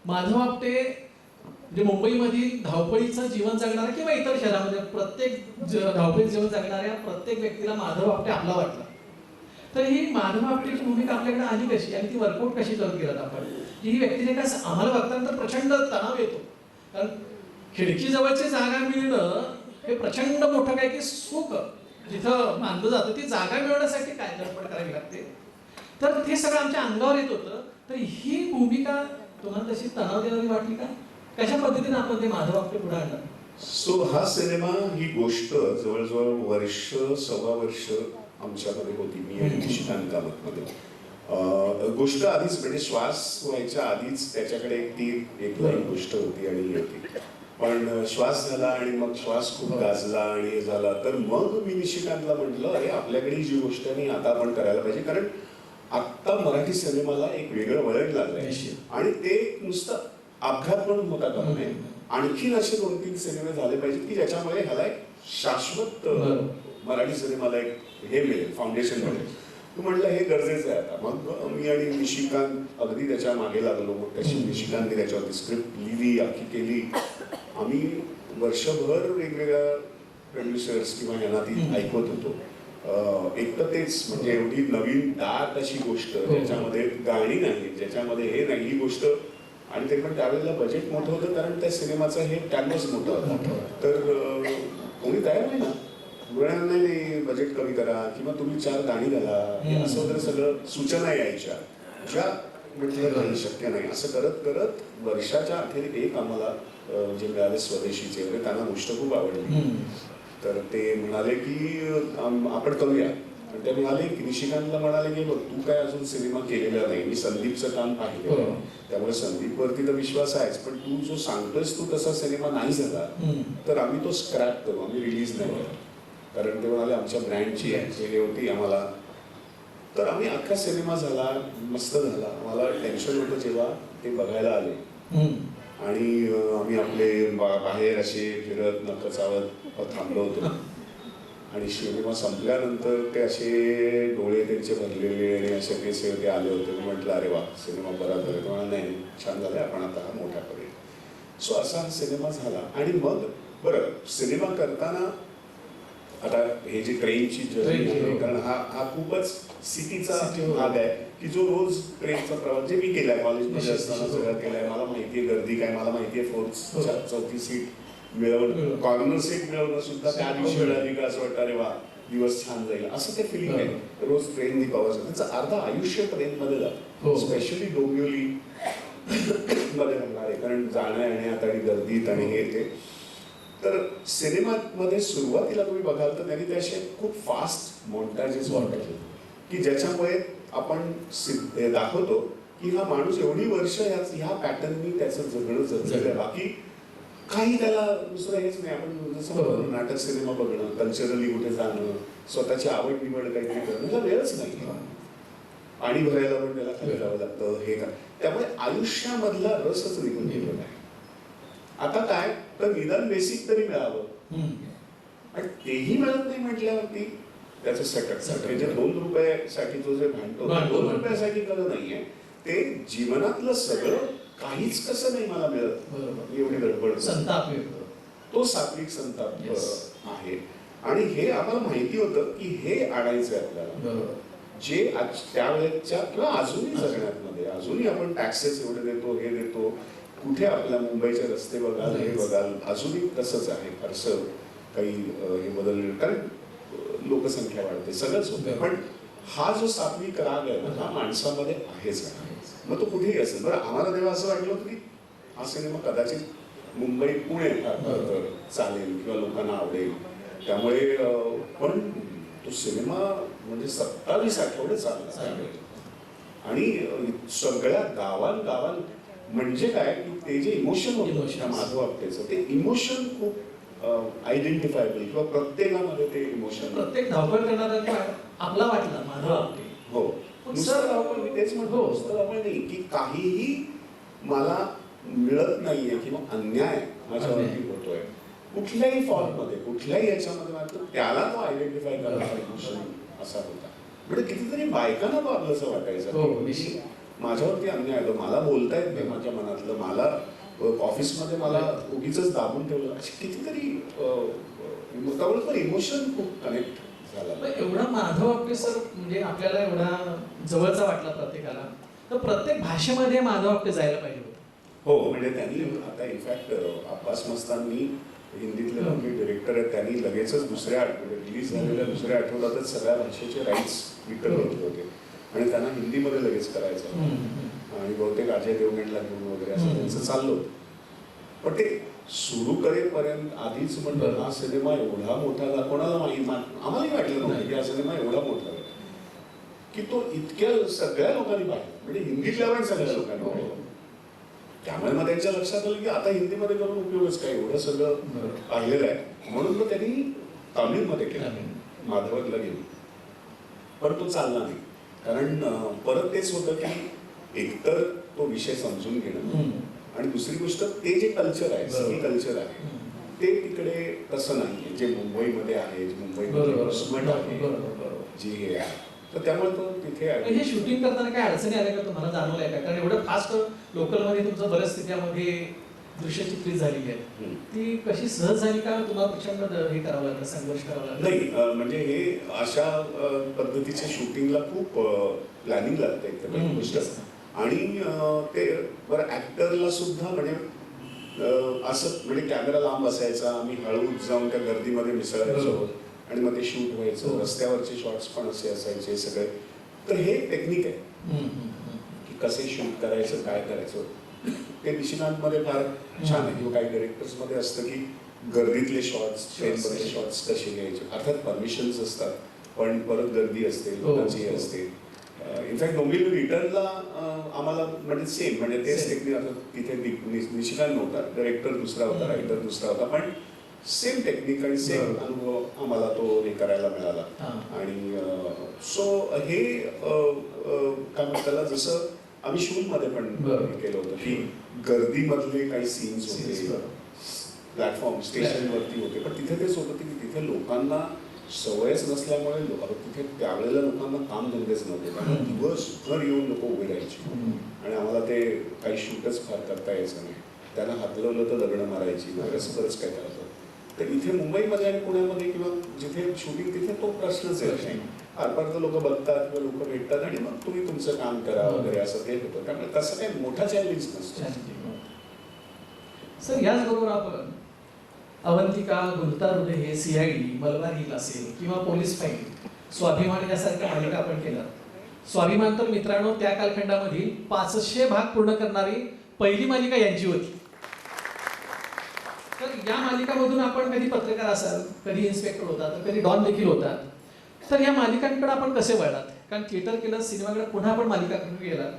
माधव आपटे म्हणजे मुंबईमधील धावपळीचं जीवन जगणारा किंवा इतर शहरामध्ये प्रत्येक धावपळीचं जीवन जगणाऱ्या प्रत्येक व्यक्तीला माधव आपटे आपला वाटला. तर ही माधव आपटेची भूमिका आपल्याकडे आली कशी आणि ती वर्कआउट कशी करत गेलात आपण? ही व्यक्तिरेखा आम्हाला बघताना प्रचंड तणाव येतो, कारण खिडकीजवळची जागा मिळणं हे प्रचंड मोठं काय की सुख जिथं मानलं जातं, ती जागा मिळवण्यासाठी काय धडपड करावी लागते. तर ते सगळं आमच्या अंगावर येत होतं. तर ही भूमिका तुम्हाला तशी तणाव देणारी वाटली का? कशा पद्धतीने आपण ते माधव आपटे पुढे आणलं? सो हा सिनेमा ही गोष्ट जवळजवळ 1.25 वर्ष आमच्यामध्ये होती, मी आणि निशिकांत कामतमध्ये. गोष्ट आधीच म्हणजे श्वास व्हायच्या आधीच त्याच्याकडे एक गोष्ट होती आणि ही होती. पण श्वास झाला आणि मग श्वास खूप गाजला आणि हे झाला, तर मग मी निशिकांतला म्हटलं, अरे आपल्याकडे जी गोष्ट नाही आता आपण करायला पाहिजे, कारण आत्ता मराठी सिनेमाला एक वेगळं वळण लागलंय आणि ते नुसतं अपघात म्हणून होता का म्हणे. आणखीन असे 2-3 सिनेमे झाले पाहिजेत की ज्याच्यामुळे ह्याला एक शाश्वत मराठी सिनेमाला एक हे मिळेल, फाउंडेशन मिळेल. तू म्हटलं हे गरजेचं आहे आता. मग मी आणि निशिकांत अगदी त्याच्या मागे लागलो. मग त्याची निशिकांतने त्याच्यावरती स्क्रिप्ट लिहिली, आखी केली. आम्ही वर्षभर वेगवेगळ्या प्रोड्युसर्स किंवा यांना ती ऐकवत होतो. एक तर तेच म्हणजे एवढी नवीन दाट अशी गोष्ट ज्याच्यामध्ये गाणी नाही, ज्याच्यामध्ये हे नाही, ही गोष्ट आणि ते पण त्यावेळेला बजेट मोठं होतं कारण त्या सिनेमाचा हे कॅनव्हास मोठा होता. तर कोणी तयार नाही ना, नाही बजेट कमी करा किंवा तुम्ही 4 गाणी घाला असं वगैरे सगळं सूचना यायच्या, ज्या म्हटलं नाही शक्य नाही. असं करत करत वर्षाच्या अखेर एक आम्हाला जे मिळाले स्वदेशीचे वगैरे त्यांना गोष्ट खूप आवडली. तर ते म्हणाले की आपण करूया. आणि ते म्हणाले की निशिकांतला म्हणाले की बघ तू काय अजून सिनेमा केलेला नाही, मी संदीपचं काम पाहिलं त्यामुळे संदीपवरती तर विश्वास आहेच, पण तू जो सांगतोयस तू तसा सिनेमा नाही झाला तर आम्ही तो स्क्रॅप करू, आम्ही रिलीज नाही करू. कारण ते म्हणाले आमच्या ब्रँडची हे होती आम्हाला. तर आम्ही अख्खा सिनेमा झाला, मस्त झाला. मला टेन्शन होतं जेव्हा ते बघायला आले आणि आम्ही आपले बाहेर असे फिरत नख चावत थांबलो होतो आणि सिनेमा संपल्यानंतर ते असे डोळे त्यांचे भरलेले आणि असे केसे ते आले होते. मी म्हटलं अरे वा सिनेमा बरा झाला. तुम्हाला नाही छान झालं, आपण आता हा मोठा करूया. सो असा हा सिनेमा झाला. आणि मग बरं सिनेमा करताना आता हे जे ट्रेनची जर्नी आहे, कारण हा खूपच सिटीचा भाग आहे की जो रोज ट्रेनचा प्रवास जे मी केलाय कॉलेजमध्ये असताना सगळं केलाय. मला माहितीये गर्दी काय, मला माहितीये 4th-चौथी सीट मिळवणं, कॉर्नर सीट मिळवणं सुद्धा त्या दिवशी मिळाली का असं वाटतं अरे वा दिवस छान जाईल असं ते फिलिंग आहे. रोज ट्रेननी प्रवास त्याचं अर्ध आयुष्य ट्रेनमध्ये जातं, स्पेशली डोंबिवली मध्ये म्हणणार आहे कारण जाण्या येण्यात आणि गर्दीत आणि हे ते. तर सिनेमामध्ये सुरुवातीला तुम्ही बघाल तर त्यांनी ते असे खूप फास्ट मोन्टाजेस वापरले की ज्याच्यामुळे आपण दाखवतो की हा माणूस एवढी वर्ष ह्या पॅटर्ननी त्याचं जगणं बाकी काही त्याला दुसरं हेच नाही. आपण जसं नाटक सिनेमा बघणं, कल्चरली कुठे जाणं, स्वतःची आवड निवड काहीतरी करणं त्याला वेळच नाही. पाणी भरायला पण त्याला खाली जावं लागतं हे काय, त्यामुळे आयुष्यामधला रसच निघून गेलेला आहे. आता काय तर निदान बेसिक तरी मिळावं आणि तेही मिळत नाही म्हटल्यावरती त्याचं सेटअप जे 2 रुपयासाठी तो जे भांडतो 2 रुपयासाठी खरं नाहीये ते. जीवनातलं सगळं काहीच कसं नाही मला मिळत एवढी गडबड संताप तो सात्विक संताप आहे. आणि हे आम्हाला माहिती होतं की हे आणायचं आपल्याला जे त्यावेळेच्या किंवा अजूनही जगण्यामध्ये अजूनही आपण टॅक्सेस एवढे देतो हे देतो. कुठे आपल्या मुंबईचे रस्ते बघाल हे बघाल अजूनही तसंच आहे. फारसं काही हे बदललं कारण लोकसंख्या वाढते सगळंच होतं. पण हा जो सात्विक राग आहे ना हा माणसामध्ये आहेच आहे. मग तो कुठेही असेल. बरं आम्हाला तेव्हा असं वाटलं होतं की हा सिनेमा कदाचित मुंबई पुणे चालेल किंवा लोकांना आवडेल. त्यामुळे पण तो सिनेमा म्हणजे 27 आठवडे चालला आणि सगळ्या गावांगावां म्हणजे काय की ते जे इमोशन होतं माधव आपटेचं ते इमोशन खूप आयडेंटिफायबल किंवा प्रत्येकामध्ये ते इमोशन प्रत्येक धावपळ करणारा आपला वाटला माधव आपटे. हो नुसतं धावपळ मी तेच म्हणतो नुसतं धावपळ नाही की काहीही मला मिळत नाहीये किंवा अन्याय माझ्यावरती होतोय कुठल्याही फॉर्ममध्ये कुठल्याही याच्यामध्ये मात्र त्याला तो आयडेंटिफाय करायचा इमोशन असा होता. म्हणजे कितीतरी बायकांना तो आपलंसं वाटायचं माझ्यावरती अन्याय होतो, मला बोलता येत नाही माझ्या मनातलं, मला ऑफिसमध्ये मला उगीच दाबून ठेवलं अशी कितीतरी त्यामुळे इमोशन खूप कनेक्ट झाला. एवढा माधव आपटे सर म्हणजे आपल्याला एवढा जवळचा वाटला प्रत्येकाला तर प्रत्येक भाषेमध्ये माधव आपटे जायला पाहिजे होतं. हो म्हणजे त्यांनी आता इनफॅक्ट अब्बास मस्तानी हिंदीतले नवीन डिरेक्टर आहेत त्यांनी लगेचच दुसऱ्या रिलीज झालेल्या दुसऱ्या आठवड्यातच सगळ्या भाषेचे राईट्स विकत घेतले होते आणि त्यांना हिंदीमध्ये लगेच करायचं आणि बहुतेक अजय देवगणला घेऊन वगैरे असं त्यांचं चाललं होतं. पण ते सुरू करेपर्यंत आधीच म्हणलं हा सिनेमा एवढा मोठा झाला कोणाला माहिती आम्हालाही वाटलं नाही की हा सिनेमा एवढा मोठा झाला की तो इतक्या सगळ्या लोकांनी पाहिला म्हणजे हिंदीतल्या पण सगळ्या लोकांनी पाहिलं. त्यामुळे मग त्यांच्या लक्षात आलं की आता हिंदीमध्ये करून उपयोगच काय एवढं सगळं पाहिलेलं आहे म्हणून मग त्यांनी तामिळमध्ये केलं माधवला घेऊन. पण तो चालला नाही कारण परत तेच होतं की एकतर तो विषय समजून घेणं आणि दुसरी गोष्ट ते जे कल्चर आहे सिटी कल्चर आहे ते तिकडे तसं नाही जे मुंबईमध्ये आहे जे मुंबईमध्ये आहे जी हे आहे. तर त्यामुळे तो तिथे हे शूटिंग करताना काय अडचणी आल्या का तुम्हाला जाणवलंय का? कारण एवढं फास्ट लोकलमध्ये तुमचं बऱ्याच त्यामध्ये दृश्यचित्रित झालेली आहे ती कशी सहज झाली का तुम्हाला प्रचंड हे करावं लागलं संघर्ष करावा लागला? नाही म्हणजे हे अशा पद्धतीच्या शूटिंगला खूप प्लॅनिंग लागतं एक गोष्ट आणि ते बरं ऍक्टरला सुद्धा म्हणजे असं म्हणजे कॅमेरा लांब असायचा, आम्ही हळू जाऊन त्या गर्दीमध्ये मिसळायचो आणि मग ते शूट व्हायचं. रस्त्यावरचे शॉट्स पण असे असायचे सगळे. तर हे टेक्निक आहे की कसे शूट करायचं, काय करायचं. ते निशिकांतमध्ये फार छान आहे. किंवा काही डिरेक्टर्समध्ये असतं की गर्दीतले शॉट्स, ट्रेनमधले शॉट्स कसे घ्यायचे. अर्थात परमिशन्स असतात, पण परत गर्दी असते, लोकांची असते. इनफॅक्ट डोंबिवली रिटर्नला आम्हाला म्हणजे सेम म्हणजे तेच टेक्निक. आता तिथे निशिकांत नव्हता, डायरेक्टर दुसरा होता, रायटर दुसरा होता, पण सेम टेक्निक आणि सेम अनुभव आम्हाला तो हे करायला मिळाला. आणि सो हे काय म्हणतात, जसं आम्ही शूलमध्ये पण केलं होतं की गर्दीमधले काही सीन्स होते, प्लॅटफॉर्म स्टेशनवरती होते, पण तिथे तेच होतं की तिथे लोकांना सवयच नसल्यामुळे तिथे त्यावेळेला लोकांना काम धंदेच नव्हते, त्यामुळे दिवसभर येऊन लोक उभे राहायचे आणि आम्हाला ते काही शूटच फार करता यायचं नाही. त्यांना हातलवलं तर लग्न मारायची वगैरे असं बरंच काय करायचं. तर इथे मुंबईमध्ये आणि पुण्यामध्ये किंवा जिथे शूटिंग तिथे तो प्रश्नच येत नाही. फार तर लोक बघतात किंवा लोक भेटतात आणि मग तुम्ही तुमचं काम करा वगैरे असं ते होतं. त्यामुळे तसं काही मोठा चॅलेंज नसतो. सर याचबरोबर आपण अवंतिका, गुंतारुले हे CID, मलबार हिल असेल किंवा पोलीस फाईल, स्वाभिमान यासारख्या मालिका आपण केल्या. स्वाभिमान तर मित्रांनो त्या कालखंडामधील 500 भाग पूर्ण करणारी पहिली मालिका यांची होती. तर या मालिकामधून आपण कधी पत्रकार असाल, कधी इन्स्पेक्टर होता, तर कधी डॉन देखील होतात. तर या मालिकांकडे आपण कसे वळलात? कारण थिएटर केलं, सिनेमाकडे पुन्हा आपण मालिका गेला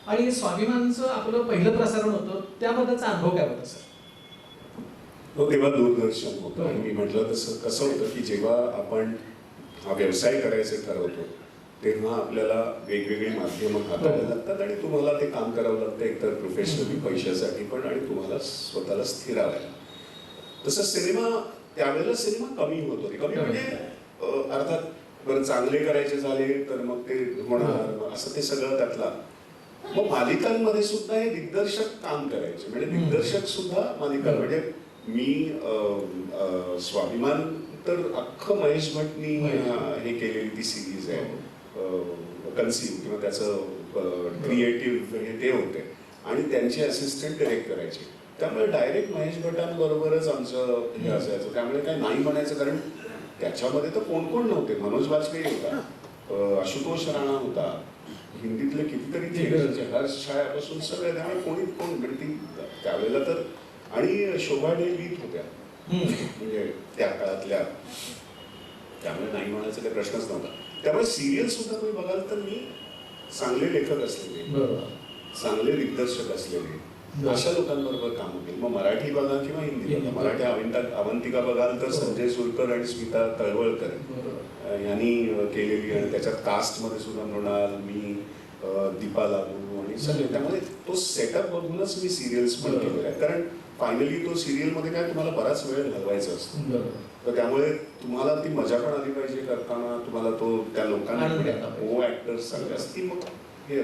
आणि स्वाभिमानचं आपलं पहिलं प्रसारण होतं, त्याबद्दलचा अनुभव काय होता सर? तो तेव्हा दूरदर्शन होतं आणि मी म्हटलं तसं कसं होतं की जेव्हा आपण हा व्यवसाय करायचे ठरवतो तेव्हा आपल्याला वेगवेगळी माध्यमं हाताळायला लागतात आणि तुम्हाला ते काम करावं लागतं, एकतर प्रोफेशनली पैशासाठी पण आणि तुम्हाला स्वतःला स्थिरावायला. तसं सिनेमा त्यावेळेला सिनेमा कमी होत होते. कमी म्हणजे अर्थात बरं चांगले करायचे झाले तर मग ते होणार असं ते सगळं त्यातला. मग मालिकांमध्ये सुद्धा हे दिग्दर्शक काम करायचे, म्हणजे दिग्दर्शक सुद्धा मालिका. म्हणजे मी स्वाभिमान तर अख्खं महेश भट्टनी हे केलेली ती सिरीज आहे, कन्सिव्ह किंवा त्याचं क्रिएटिव्ह हे ते होते आणि त्यांचे असिस्टंट डिरेक्ट करायचे. त्यामुळे डायरेक्ट महेश भट्टांबरोबरच आमचं हे असायचं. त्यामुळे काही नाही म्हणायचं, कारण त्याच्यामध्ये तर कोण कोण नव्हते. मनोज वाजपेयी होता, आशुतोष राणा होता, हिंदीतले कितीतरी थिएटरचे हर्ष छायापासून सगळे. त्यामुळे कोणी कोण म्हणजे त्यावेळेला तर. आणि शोभा डे लीत होत्या म्हणजे त्या काळातल्या, त्यामुळे नाही म्हणायचा काही प्रश्नच नव्हता. त्यामुळे सिरियल सुद्धा तुम्ही बघाल तर मी चांगले लेखक असलेले, चांगले दिग्दर्शक असलेले अशा लोकांबरोबर काम केलं. मग मराठी बघा किंवा हिंदी बघा. मराठी अवंतिका बघाल तर संजय सुरकर आणि स्मिता तळवळकर यांनी केलेली, आणि त्याच्यात कास्टमध्ये सुद्धा मृणाल, मी, दीपा लागू आणि सगळे. त्यामुळे तो सेटअप बघूनच मी सिरियल्स पण केलेला आहे, कारण फायनली तो सिरियलमध्ये काय तुम्हाला बराच वेळ घालवायचा असतो. तर त्यामुळे तुम्हाला ती मजा पण आली पाहिजे करताना, तुम्हाला तो त्या लोकांना को ऍक्टर्स चांगले असतील. मग हे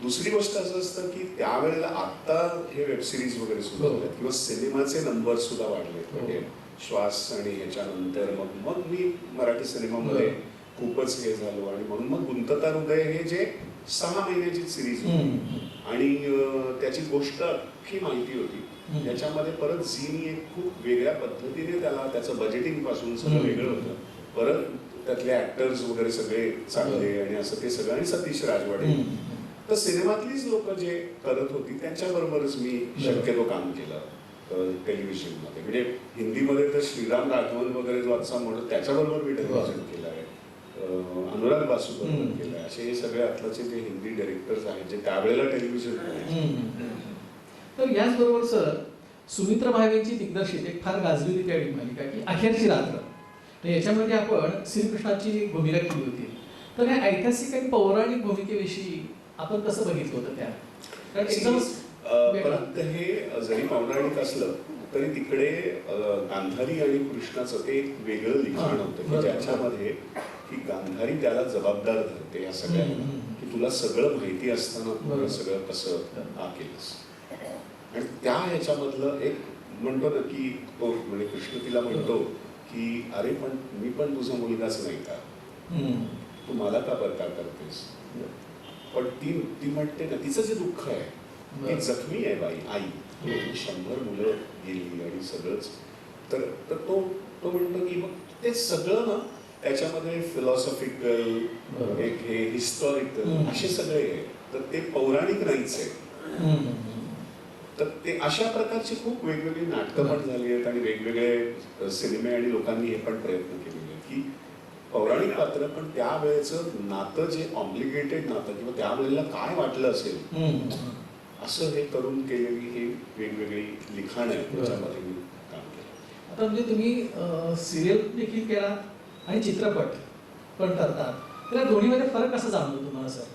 दुसरी गोष्ट असं असतं की त्यावेळेला आत्ता हे वेब सिरीज वगैरे सुरू झाले किंवा सिनेमाचे नंबर सुद्धा वाढले. म्हणजे श्वास आणि ह्याच्यानंतर मग मी मराठी सिनेमामध्ये खूपच हे झालो आणि म्हणून मग गुंतता हृदय हे जे 6 महिन्याची सिरीज होती आणि त्याची गोष्ट अख्खी माहिती होती. त्याच्यामध्ये परत झीनी एक खूप वेगळ्या पद्धतीने त्याचं बजेटिंग पासून सगळं वेगळं होतं. परत त्यातले ऍक्टर्स वगैरे सगळे चांगले आणि असं ते सगळं, आणि सतीश राजवाडे. तर सिनेमातलीच लोक जे करत होती त्यांच्याबरोबरच मी शक्यतो काम केलं टेलिव्हिजनमध्ये. म्हणजे हिंदीमध्ये तर श्रीराम राघवन वगैरे जो आजचा म्हणतो त्याच्याबरोबर मी टेलिव्हिजन केलं आहे, अनुराग बासू बरोबर केलं आहे. असे हे सगळे आत्ताचे जे हिंदी डायरेक्टर्स आहेत जे त्यावेळेला टेलिव्हिजन करायचे. तर याचबरोबर सर सुमित्रा भावेंची दिग्दर्शित एक फार गाजलेली त्यावेळी मालिका की अखेरची रात्र. तर याच्यामध्ये आपण श्रीकृष्णाची भूमिका केली होती. तर या ऐतिहासिक आणि पौराणिक भूमिकेविषयी आपण कसं बघितलं होतं त्या? कारण एकदमच परत हे जरी पौराणिक असलं तरी तिकडे गांधारी आणि कृष्णाचं ते एक वेगळं लिखाण होतं की ज्याच्यामध्ये की गांधारी त्याला जबाबदार धरते या सगळ्यांना, की तुला सगळं माहिती असताना तुला सगळं कसं का केलंस. आणि त्या ह्याच्यामधलं एक म्हणतो ना की तो म्हणजे कृष्ण तिला म्हणतो की अरे पण मी पण तुझा मुलगाच नाही का, तू मला का बरं का करतेस. पण ती म्हणते ना तिचं जे दुःख आहे ती बरं. जखमी आहे बाई आई. 100 मुलं गेली आणि सगळंच तर तर तो तो म्हणतो की मग ते सगळं ना त्याच्यामध्ये फिलॉसॉफिकल बरोबर. एक हे हिस्टॉरिकल हम्म. असे सगळे आहे तर ते पौराणिक नाहीच आहे. तर ते अशा प्रकारची खूप वेगवेगळी नाटकं पण झाली आहेत आणि वेगवेगळे सिनेमे आणि लोकांनी हे पण प्रयत्न केलेले आहेत की पौराणिक पात्र पण त्यावेळेचं नातं जे ऑब्लिगेटेड नातं किंवा त्यावेळेला काय वाटलं असेल असं हे करून केलेली ही वेगवेगळी लिखाण आहे त्याच्यामध्ये मी काम केलं. आता म्हणजे तुम्ही सिरियल देखील केला आणि चित्रपट पण करतात तर या दोन्हीमध्ये फरक कसा जाणवतो तुम्हाला सर?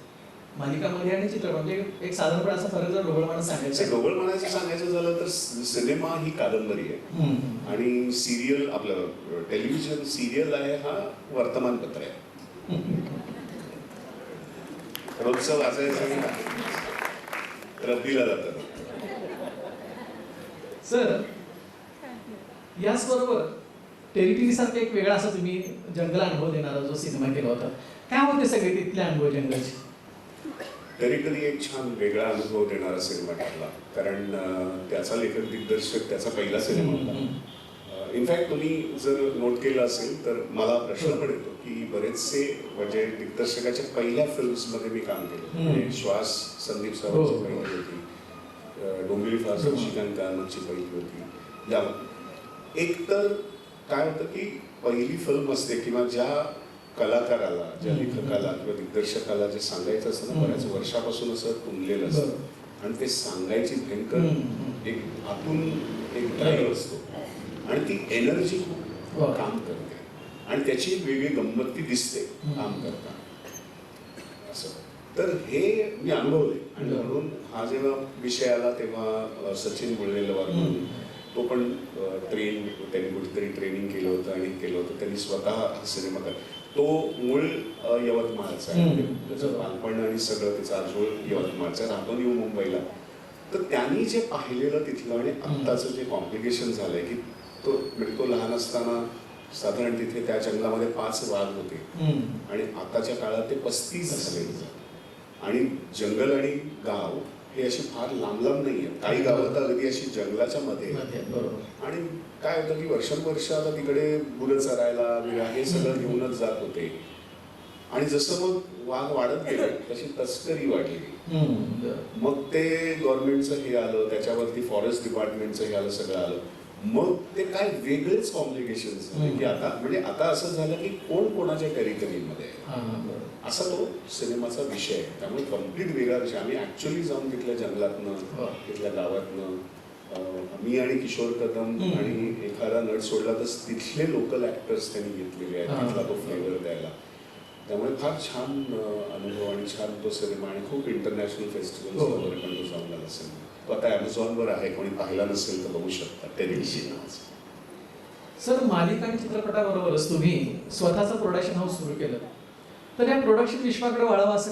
मालिकामध्ये आणि चित्रपट म्हणजे एक साधारणपणे असा फरक जर ढोबळमानात सांगायचा ढोबळ म्हणायचं सांगायचं झालं तर सिनेमा ही कादंबरी आहे आणि सिरियल आपलं टेलिव्हिजन सिरियल आहे हा वर्तमानपत्र आहे. रोजचं वाचायचं रब्बीला जातं. सर याचबरोबर टेरिटरी सारखा एक वेगळा असा तुम्ही जंगल अनुभव देणारा जो सिनेमा केला होता काय होते सगळे तिथले अनुभव जंगलचे? टेरिटरी एक छान वेगळा अनुभव देणारा सिनेमा ठरला कारण त्याचा लेखक दिग्दर्शक त्याचा पहिला सिनेमा होता. इनफॅक्ट तुम्ही जर नोट केलं असेल तर मला प्रश्न पण येतो की बरेचसे म्हणजे दिग्दर्शकाच्या पहिल्या फिल्म्समध्ये मी काम केलं. म्हणजे श्वास संदीप सावंतची पहिली होती, डोंबिवली फास्ट श्रीकांत कामतची पहिली होती. या एक तर काय होतं की पहिली फिल्म असते किंवा ज्या कलाकाराला ज्या लेखकाला किंवा दिग्दर्शकाला जे सांगायचं असतं ना बऱ्याच वर्षापासून असं तुंबलेलं असतं आणि ते सांगायची भयंकर एक आतून एक ड्राईव्ह असतो आणि ती एनर्जी खूप काम करते आणि त्याची एक वेगळी गंमत ती दिसते काम करताना असं. तर हे मी अनुभवले आणि म्हणून हा जेव्हा विषय आला तेव्हा सचिन बुळलेलवार म्हणून तो पण त्यांनी कुठेतरी ट्रेनिंग केलं होतं आणि केलं होतं त्यांनी स्वतः हा सिनेमा तो मूळ यवतमाळचा आहे. त्याचं बालपण आणि सगळं त्याचा आजोळ यवतमाळचा राहतो न्यू मुंबईला. तर त्यांनी जे पाहिलेलं तिथलं आणि आत्ताचं जे कॉम्प्लिकेशन झालंय की तो म्हणजे तो लहान असताना साधारण तिथे त्या जंगलामध्ये 5 वाघ होते आणि आताच्या काळात ते 35 झाले आणि जंगल आणि गाव हे अशी फार लांब लांब नाही आहेत. काही गावं तर अगदी अशी जंगलाच्या मध्ये आणि काय होतं की वर्षानुवर्ष आता तिकडे गुरं चरायला हे सगळं घेऊनच जात होते आणि जसं मग वाघ वाढत गेले तशी तस्करी वाढली. मग ते गव्हर्नमेंटचं हे आलं त्याच्यावरती फॉरेस्ट डिपार्टमेंटचं हे आलं सगळं आलं. मग ते काय वेगळेच कॉम्प्लिकेशन्स झाले की आता म्हणजे आता असं झालं की कोण कोणाच्या टेरिटरीमध्ये असा तो सिनेमाचा विषय आहे. त्यामुळे कम्प्लीट वेगळा विषय. आम्ही ऍक्च्युअली जाऊन तिथल्या जंगलातनं तिथल्या गावातनं मी आणि किशोर कदम आणि एखादा नट सोडला तर तिथले लोकल ऍक्टर्स त्यांनी घेतलेले आहेत तिथला तो फ्लेवर द्यायला. त्यामुळे फार छान अनुभव आणि छान तो सिनेमा आणि खूप इंटरनॅशनल फेस्टिवल्स वगैरे पण तो जाऊन आला सिनेमा. तो आता ॲमेझॉनवर आहे कोणी पाहिला नसेल तर बघू शकता. टेलिव्हिजन सर मालिका आणि चित्रपटाबरोबरच तुम्ही स्वतःचं प्रोडक्शन हाऊस सुरू केलं तर या प्रोडक्शन विश्वाकडे वळावं असं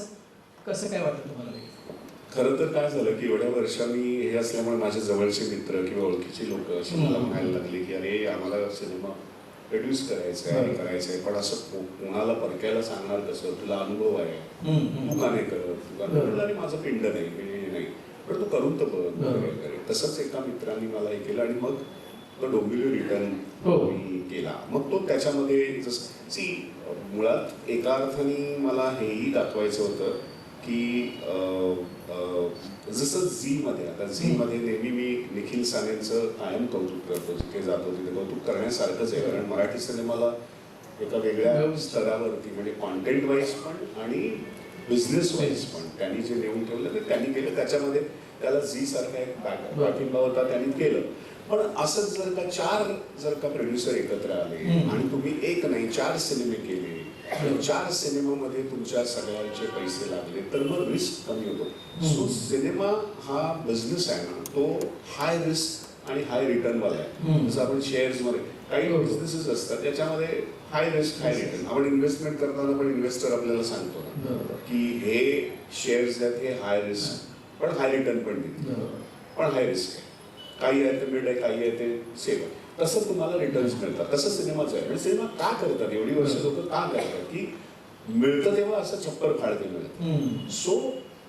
कसं काय वाटतं तुम्हाला? खरं तर काय झालं की एवढ्या वर्षांनी हे असल्यामुळे माझे जवळचे मित्र किंवा ओळखीचे लोक असे मला म्हणायला लागले की अरे आम्हाला सिनेमा प्रोड्यूस करायचं आहे करायचं आहे पण असं कोणाला परक्याला सांगणार कसं तुला अनुभव आहे तू का नाही करत तुला आणि माझं पिंड नाही म्हणजे नाही पण तू करून तर बघ वगैरे. तसंच एका मित्रांनी मला हे केलं आणि मग तो डोंबिवली रिटर्न मी केला. मग तो त्याच्यामध्ये जसं मुळात एका अर्थाने मला हेही दाखवायचं होतं की जसं झीमध्ये आता झीमध्ये नेहमी मी निखिल सानेंचं कायम कौतुक करतो जिथे जातो तिथे कौतुक करण्यासारखंच आहे कारण मराठी सिनेमाला एका वेगळ्या स्तरावरती म्हणजे कॉन्टेंट वाईज पण आणि बिझनेस वाईज पण त्यांनी जे नेऊन ठेवलं ते त्यांनी केलं. त्याच्यामध्ये त्याला झी सारखा एक पाठिंबा होता त्यांनी केलं. पण असंच जर का प्रोड्युसर एकत्र आले आणि तुम्ही एक नाही 4 सिनेमे केले आणि 4 सिनेमामध्ये तुमच्या सगळ्यांचे पैसे लागले तर मग रिस्क कमी होतो. सो सिनेमा हा बिझनेस आहे ना तो हाय रिस्क आणि हाय रिटर्न वाला आहे. जसं आपण शेअर्समध्ये काही बिझनेसेस असतात त्याच्यामध्ये हाय रिस्क हाय रिटर्न. आपण इन्व्हेस्टमेंट करताना पण इन्व्हेस्टर आपल्याला सांगतो ना की हे शेअर्स आहेत हे हाय रिस्क पण हाय रिटर्न पण देतील पण हाय रिस्क आहे. काही आहे ते मिड आहे काही आहे ते सेफ आहे. तसं तुम्हाला रिटर्न्स मिळतात. तसं सिनेमाचं आहे. म्हणजे सिनेमा का करतात एवढी वर्ष लोक का करतात की मिळतं तेव्हा असं छप्पर फाळके मिळतं. हम्म. सो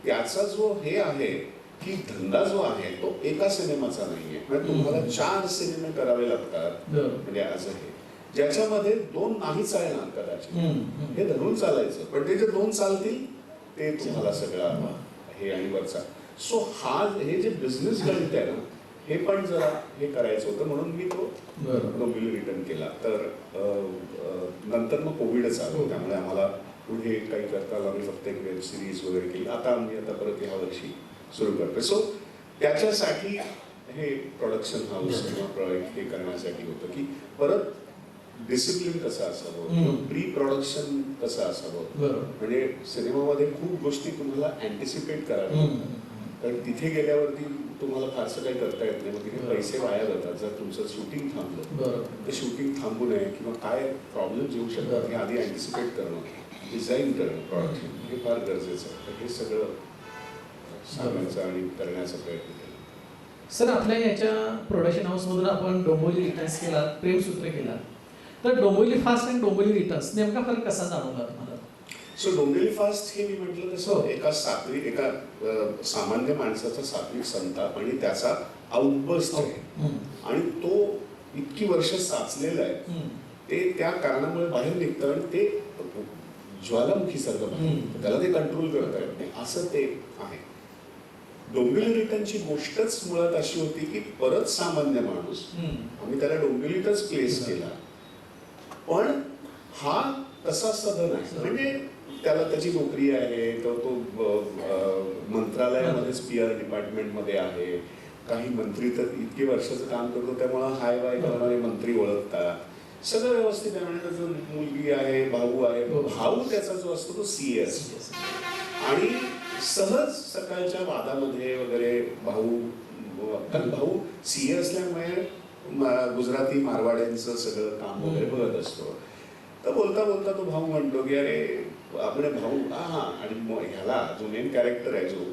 त्याचा जो हे आहे की धंदा जो आहे तो एका सिनेमाचा नाहीये, म्हणजे तुम्हाला 4 सिनेमे करावे लागतात. बरोबर. म्हणजे असं हे ज्याच्यामध्ये 2 नाही चालणार कदाचित, हम्म. हे धरून चालायचं, पण ते जे 2 चालतील ते तुम्हाला सगळा हे आणि वरचा. सो हे जे बिझनेस गणित आहे ना, हे पण जरा हे करायचं होतं, म्हणून मी तो बरोबर. डोंबिवली रिटर्न केला. तर नंतर मग कोविडच आलं, त्यामुळे आम्हाला पुढे काही करता आलं. आम्ही फक्त एक वेब सिरीज वगैरे केली. आता परत ह्या वर्षी सुरू करतोय. सो त्याच्यासाठी हे प्रोडक्शन हाऊस किंवा हे करण्यासाठी होतं की परत डिसिप्लिन कसं असावं, प्री प्रोडक्शन कसं असावं. बरोबर. म्हणजे सिनेमामध्ये खूप गोष्टी तुम्हाला अँटिसिपेट कराव्या लागतात. कारण तिथे गेल्यावरती तुम्हाला फारसं काही करता येत नाही. मग तिथे पैसे वाया जातात. जर तुमचं शूटिंग थांबलं तर शूटिंग थांबू नये किंवा काय प्रॉब्लेम्स येऊ शकतात हे आधी अँटिसिपेट करणं, डिझाईन करणं, प्रोडक्शन हे फार गरजेचं आहे. तर हे सगळं सांगायचं आणि करण्याचा प्रयत्न केला. सर, आपल्या याच्या प्रोडक्शन हाऊसमधून आपण डोंबिवली रिटर्न्स केला, प्रेमसूत्र केला, तर डोंबिवली फास्ट आणि डोंबिवली रिटर्न्स नेमका फरक कसा जाणवला तुम्हाला? सो डोंबिवली फास्ट हे मी म्हटलं तसं एका सामान्य माणसाचा सात्विक संताप आणि त्याचा आउटबर्स्ट आहे. आणि तो इतकी वर्ष साचलेला आहे, ते त्या कारणामुळे बाहेर निघतं आणि ते ज्वालामुखी सारखं त्याला ते कंट्रोल करता येत नाही, असं ते आहे. डोंबिवली रिटर्नची गोष्टच मुळात अशी होती की परत सामान्य माणूस, आम्ही त्याला डोंबिवलीतच प्लेस केला, पण हा तसा सदन आहे. म्हणजे त्याला त्याची नोकरी आहे, तो मंत्रालयामध्येच PR डिपार्टमेंटमध्ये आहे. काही मंत्री तर इतके वर्षाचं काम करतो त्यामुळे हाय बाय करणारे मंत्री ओळखतात. सगळं व्यवस्थित आहे. म्हणजे त्याचं मुलगी आहे, भाऊ आहे. भाऊ त्याचा जो असतो तो CS. आणि सहज सकाळच्या वादामध्ये वगैरे भाऊ CA असल्यामुळे गुजराती मारवाड्यांचं सगळं काम वगैरे बघत असतो. तर बोलता बोलता तो भाऊ म्हणतो की अरे आपले भाऊ आणि ह्याला जो मेन कॅरेक्टर आहे जो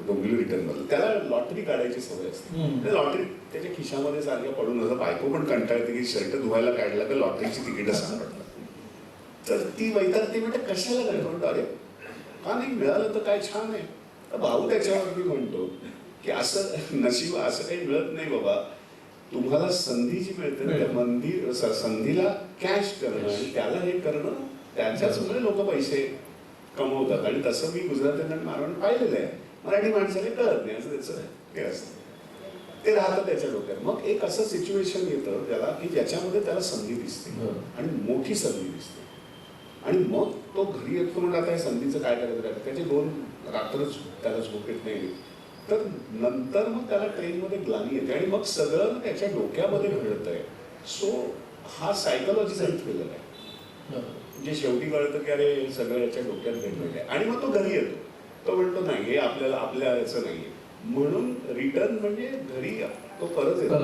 डोंबिवली रिटर्न मध्ये, त्याला लॉटरी काढायची सवय असते. लॉटरी त्याच्या खिशामध्ये सारख्या पडून असं. बायको पण कंटाळते की शर्ट धुवायला काढला तर लॉटरीची तिकीट सापडतात. तर ती वैतागते, म्हणजे कशाला काय म्हणतो, अरे का नाही मिळालं तर काय छान आहे. तर भाऊ त्याच्यावरती म्हणतो की असं नशीब असं काही मिळत नाही बाबा, तुम्हाला संधी जी मिळते ना त्या संधीला कॅश करणं आणि त्याला हे करणं, त्यांच्याचमुळे लोक पैसे कमवतात. आणि तसं मी गुजराती मारवाडी पाहिलेलं आहे. मराठी माणसाला कळत नाही असं त्याचं हे असतं, ते राहतं त्याच्या डोक्यात. मग एक असं सिच्युएशन येतं त्याला की ज्याच्यामध्ये त्याला संधी दिसते आणि मोठी संधी दिसते. आणि मग तो घरी येतो, म्हणजे आता या संधीचं काय करायचं, त्याचे 2 रात्रच त्याला झोप येत नाही. तर नंतर मग त्याला ट्रेनमध्ये ग्लानी येते आणि मग सगळं त्याच्या डोक्यामध्ये घडतंय. सो हा सायकोलॉजिकल थ्रिलर आहे. म्हणजे शेवटी कळतं की अरे सगळं याच्या डोक्यात घडलेलं आहे. आणि मग तो घरी येतो. तो म्हणतो नाही हे आपल्या याचं नाहीये, म्हणून रिटर्न म्हणजे घरी तो परत येतो.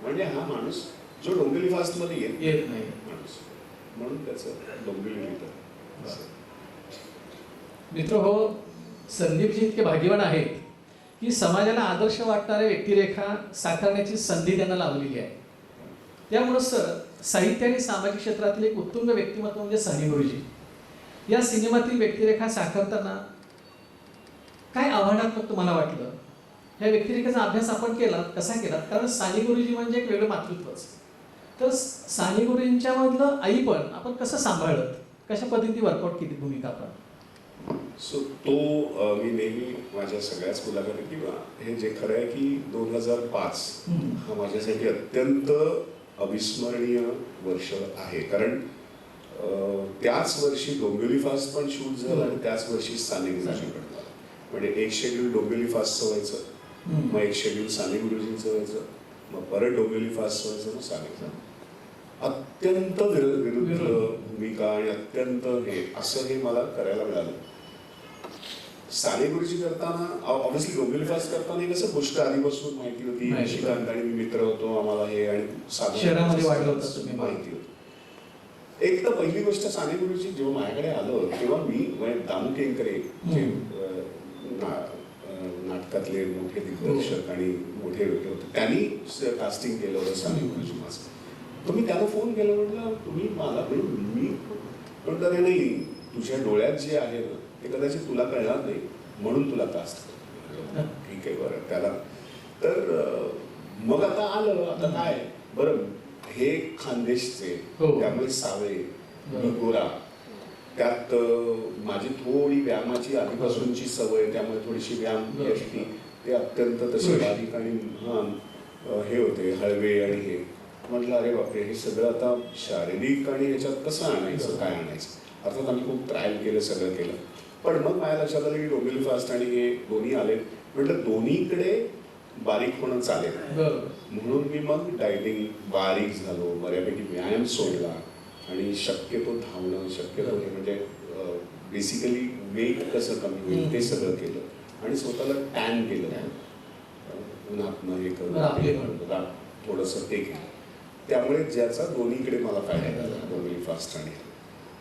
म्हणजे हा माणूस जो डोंबिवली फास्ट मध्ये येत नाही माणूस, म्हणून त्याचं डोंबिवली रिटर्न. मित्र हो, संदीपजी इतके भाग्यवान आहेत की समाजाला आदर्श वाटणाऱ्या व्यक्तिरेखा साकारण्याची संधी त्यांना लाभलेली आहे. त्यामुळं सर, साहित्य आणि सामाजिक क्षेत्रातील एक उत्तुंग व्यक्तिमत्व म्हणजे साने गुरुजी. या सिनेमातील व्यक्तिरेखा साकारताना काय आव्हानात्मक तुम्हाला वाटलं? या व्यक्तिरेखेचा अभ्यास आपण केला, कसा केला? कारण साने गुरुजी म्हणजे एक वेगळं मातृत्वच. तर साने गुरुजींच्या मधलं आई पण आपण कसं सांभाळलं, कशा पद्धतीने वर्कआउट केली भूमिका आपण? सो तो मी नेहमी माझ्या सगळ्याच मुलाखती किंवा हे जे खरं आहे की 2005 हा माझ्यासाठी अत्यंत अविस्मरणीय वर्ष आहे. कारण त्याच वर्षी डोंबिवली फास्ट पण शूट झालं आणि त्याच वर्षी साने गुरुजी पण झालं. म्हणजे एक शेड्यूल डोंबिवली फास्टचं व्हायचं, मग एक शेड्यूल साने गुरुजींचं व्हायचं, मग परत डोंबिवली फास्ट व्हायचं, मग सानेचं. अत्यंत विरुद्ध भूमिका आणि अत्यंत हे मला करायला मिळालं. साने गुरुजी करताना ऑब्व्हियसली डोंबिवली फास्ट करताना कसं गोष्ट आधीपासून माहिती होती, निशिकांत आणि मी मित्र होतो, आम्हाला हे आणि शहरामध्ये वाढलं होतं तुम्ही माहिती होती. एक तर पहिली गोष्ट साने गुरुजी जेव्हा माझ्याकडे आलं तेव्हा मी दामू केंकरे जे नाटकातले मोठे दिग्दर्शक आणि मोठे होते, त्यांनी कास्टिंग केलं होतं साने गुरुजी माझं. तर मी त्याला फोन केला, म्हटलं तुम्ही मला मी म्हणतो नाही तुझ्या डोळ्यात जे आहे ना ते कदाचित तुला कळणार नाही म्हणून तुला त्रास होतो. ठीक आहे बरं त्याला तर मग आता आलं आता काय बरं हे खानदेशचे त्यामुळे सावे मी गोरा त्यात माझी थोडी व्यायामाची आधीपासूनची सवय त्यामुळे थोडीशी व्यायाम असती ते अत्यंत तसे बारीक आणि हे होते हळवे आणि हे म्हटलं अरे बापरे हे सगळं आता शारीरिक आणि याच्यात कसं आणायचं काय आणायचं अर्थात आम्ही खूप ट्रायल केलं सगळं केलं पण मग माझ्या लक्षात आलं की डोंबिवली फास्ट आणि हे दोन्ही आले म्हटलं दोन्हीकडे बारीक होणं चालेल म्हणून मी मग डायटिंग बारीक झालो बऱ्यापैकी व्यायाम सोडला आणि शक्यतो धावणं शक्यतो हे म्हणजे बेसिकली वेट कसं कमी होईल ते सगळं केलं आणि स्वतःला टॅन केलं उन्हातनं हे करून थोडंसं ते केलं त्यामुळे ज्याचा दोन्हीकडे मला फायदा झाला डोंबिवली फास्ट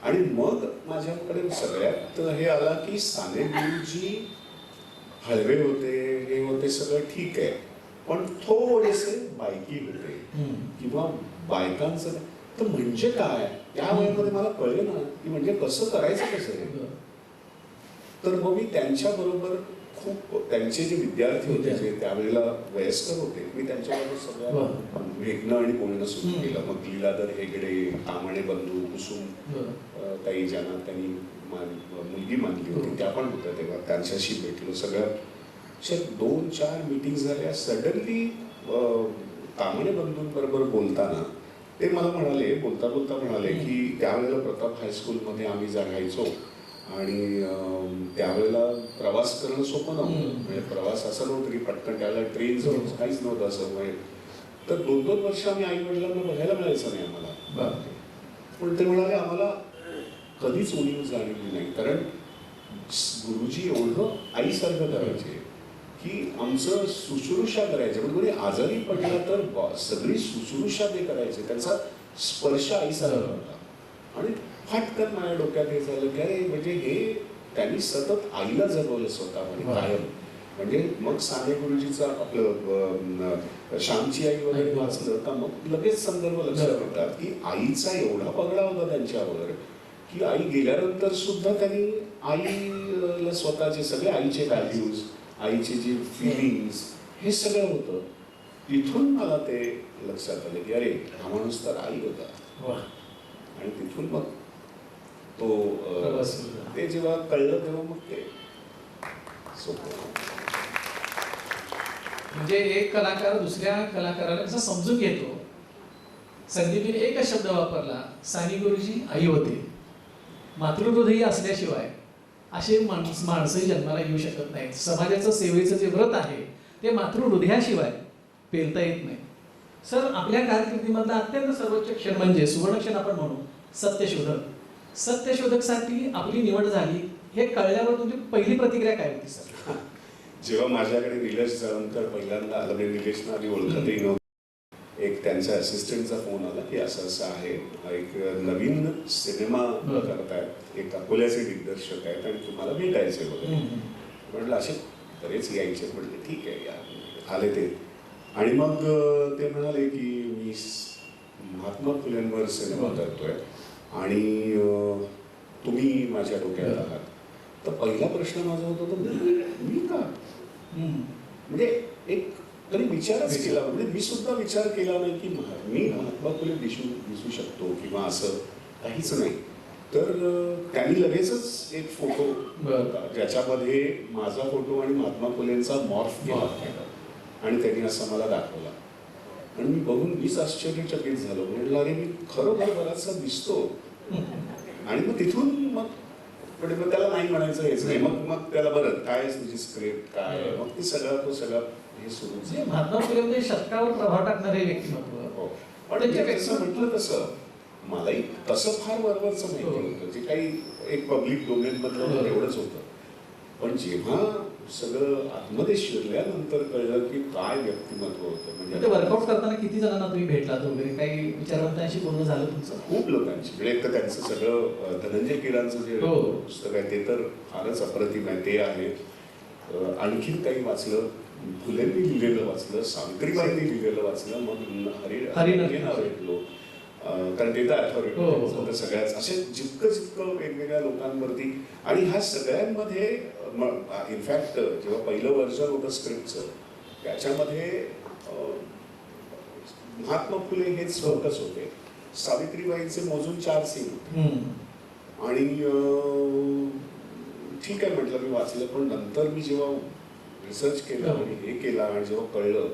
आणि मग माझ्याकडे सगळ्यात हे आला की साने गुरुजी हळवे होते हे होते सगळं ठीक आहे पण थोडेसे बायकी होते किंवा बायकांचं तर म्हणजे काय त्या वयामध्ये मला कळलं ना की म्हणजे कसं करायचं कसं तर मग मी त्यांच्या बरोबर खूप त्यांचे जे विद्यार्थी होते जे त्यावेळेला वयस्कर होते मी त्यांच्याबरोबर सगळ्या भेटणं आणि बोलणं सुरू केलं मग लीलाधर हेगडे तामणे बंधू कुसुम ताई ज्यांना त्यांनी मुलगी मानली होती त्या पण होत्या तेव्हा त्यांच्याशी भेटलो सगळ्या 2-4 मीटिंग झाल्या सडनली तामणे बंधूंबरोबर बोलताना ते मला म्हणाले बोलता बोलता म्हणाले की त्यावेळेला प्रताप हायस्कूलमध्ये आम्ही राहायचो आणि त्यावेळेला प्रवास करणं सोपं नव्हतं म्हणजे प्रवास असं नव्हतं की पटकन त्यावेळेला ट्रेन काहीच नव्हतं असं म्हणजे तर 2-2 वर्ष आम्ही आई वडिलांना बघायला मिळायचं नाही आम्हाला पण ते म्हणाले आम्हाला कधीच उणीव जाणवली नाही कारण गुरुजी एवढं आईसारखं करायचे की आमचं शुश्रूषा करायचे म्हणजे कोणी आजारी पडला तर सगळी शुश्रूषा ते करायचे त्यांचा स्पर्श आईसारखा होता आणि फाटकन माझ्या डोक्यात हे झालं की अरे म्हणजे हे त्यांनी सतत आईला जगवलं स्वतः कायम म्हणजे मग साने गुरुजीचं आपलं श्यामची आई वगैरे वाचलं तर मग लगेच संदर्भ लक्षात येतात की आईचा एवढा पगडा होता त्यांच्यावर की आई गेल्यानंतर सुद्धा त्यांनी आईला स्वतःचे सगळे आईचे व्हॅल्यूज आईचे जे फिलिंग्स हे सगळं होतं तिथून मला ते लक्षात आलं की अरे हा माणूस तर आई होता आणि तिथून मग तो ते जेव्हा कळलं तेव्हा मग ते सोपं म्हणजे एक कलाकार दुसऱ्या कलाकाराला कसं समजून घेतो संदीपने एकच शब्द वापरला साने गुरुजी आई होते मातृहृदयी असल्याशिवाय असे माणसं जन्माला येऊ शकत नाहीत समाजाचं सेवेचं जे व्रत आहे ते मातृहृदयाशिवाय पेलता येत नाही सर आपल्या कारकिर्दीमधला अत्यंत सर्वोच्च क्षण म्हणजे सुवर्णक्षण आपण म्हणू सत्यशोधकसाठी आपली निवड झाली हे कळल्यावर तुमची पहिली प्रतिक्रिया काय होती सर जेव्हा माझ्याकडे निलेश जळमकर पहिल्यांदा आलं मी निलेशना आधी ओळखतही नव्हतं एक त्यांच्या असिस्टंटचा फोन आला की असं असं आहे एक नवीन सिनेमा करतायत एक अकोल्याचे दिग्दर्शक आहेत आणि तुम्हाला भेटायचे वगैरे म्हटलं असे बरेच यायचे म्हटले ठीक आहे या आले ते आणि मग ते म्हणाले की मी महात्मा फुलेंवर सिनेमा करतोय आणि तुम्ही माझ्या डोक्यात आहात तर पहिला प्रश्न माझा होता मी का म्हणजे एक तरी विचारच केला म्हणजे मी सुद्धा विचार केला नाही की मी महात्मा फुले दिसू शकतो किंवा असं काहीच नाही तर त्यांनी लगेचच एक फोटो ज्याच्यामध्ये माझा फोटो आणि महात्मा फुलेंचा मॉर्फ केला आणि त्यांनी असं मला दाखवला आणि मी बघून मीच आश्चर्यचकित झालो म्हटलं अरे मी खरोखर बराचसा दिसतो आणि मग तिथून मग त्याला नाही म्हणायचं हेच नाही मग त्याला बरं काय तुझी स्क्रिप्ट काय मग ती तो सगळा हे सुरू महात्मा फुले म्हणजे शतकावर प्रभाव टाकणारे व्यक्तिमत्व पण त्याचं म्हटलं तसं मलाही तसं फार वरवरचं माहिती होतं जे काही एक पब्लिक डोमेन मधलं एवढंच होतं पण जेव्हा सगळं आतमध्ये शिरल्यानंतर कळलं की काय व्यक्तिमत्व होतं म्हणजे वर्कआउट करताना किती जणांना तुम्ही भेटलात वगैरे काही विचारवंतांशी बोलणं झालं तुमचं खूप लोकांशी म्हणजे एक तर त्यांचं सगळं धनंजय किरांचं जे पुस्तक आहे ते तर फारच अप्रतिम आहे ते आहे आणखीन काही वाचलं फुलेंनी लिहिलेलं वाचलं सावित्रीबाईंनी लिहिलेलं वाचलं मग हरिनारायणना भेटलो कारण ते तर अथॉरिटी हो, हो. तर सगळ्याच असे जितकं वेगवेगळ्या लोकांवरती आणि ह्या सगळ्यांमध्ये इनफॅक्ट जेव्हा पहिलं वर्जन होतं स्क्रिप्टचं त्याच्यामध्ये महात्मा फुले हेच फोकस होते. सावित्रीबाईंचे मोजून 4 सीन होते आणि ठीक आहे म्हटलं मी वाचलं, पण नंतर मी जेव्हा रिसर्च केला आणि हे केला आणि जेव्हा कळलं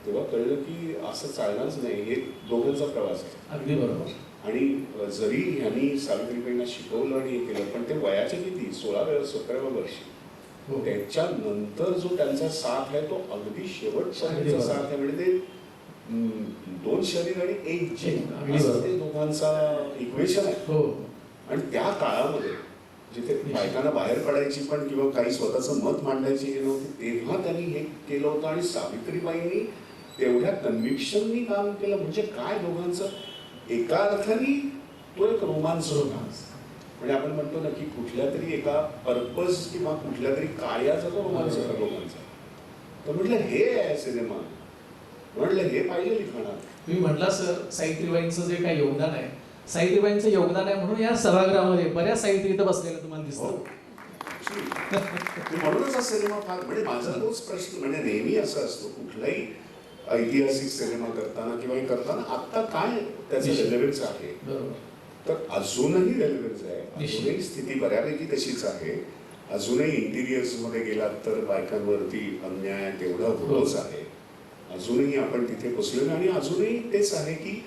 तेव्हा कळलं की असं चालणारच नाही. हे दोघांचा प्रवास आहे. अगदी बरोबर. आणि जरी ह्यांनी सावित्रीबाईंना शिकवलं आणि हे केलं पण ते वयाच्या किती 16व्या 17व्या वर्षी त्याच्यानंतर जो त्यांचा साथ आहे तो अगदी शेवटचा साथ आहे. म्हणजे ते 2 शरीर आणि 1 जीव असं ते दोघांचा इक्वेशन आहे. आणि त्या काळामध्ये जिथे बायकांना बाहेर पडायची पण किंवा काही स्वतःचं मत मांडायची हे नव्हती तेव्हा त्यांनी हे केलं होतं. आणि सावित्रीबाईंनी तेवढ्या कन्व्हिक्शननी काम केलं. म्हणजे काय दोघांचं एका अर्थाने तो एक रोमांच होता. म्हणजे आपण म्हणतो ना की कुठल्या तरी एका पर्पज किंवा कुठल्या तरी कार्याचा तो रोमांच होता दोघांचा. तर म्हटलं हे आहे सिनेमा, म्हटलं हे पाहिजे लिखाणात. तुम्ही म्हटला सर सावित्रीबाईंचं जे काही योगदान आहे, सावित्रीबाईंचं योगदान आहे म्हणून या सभागृहामध्ये बऱ्याच सावित्री इथं बसलेल्या तुम्हाला दिसतो. म्हणूनच हा सिनेमा फार म्हणजे माझा तोच प्रश्न म्हणजे नेहमी असं असतो कुठलाही ऐतिहासिक सिनेमा करताना किंवा हे करताना आता काय त्याचं रेलेव्हन्स आहे. तर अजूनही रेलेव्हन्स आहे. अजूनही स्थिती बऱ्यापैकी तशीच आहे. अजूनही इंटिरियर्स मध्ये गेलात तर बायकांवरती अन्याय तेवढा होतोच आहे. अजूनही आपण तिथे पोचलेलो आणि अजूनही तेच आहे की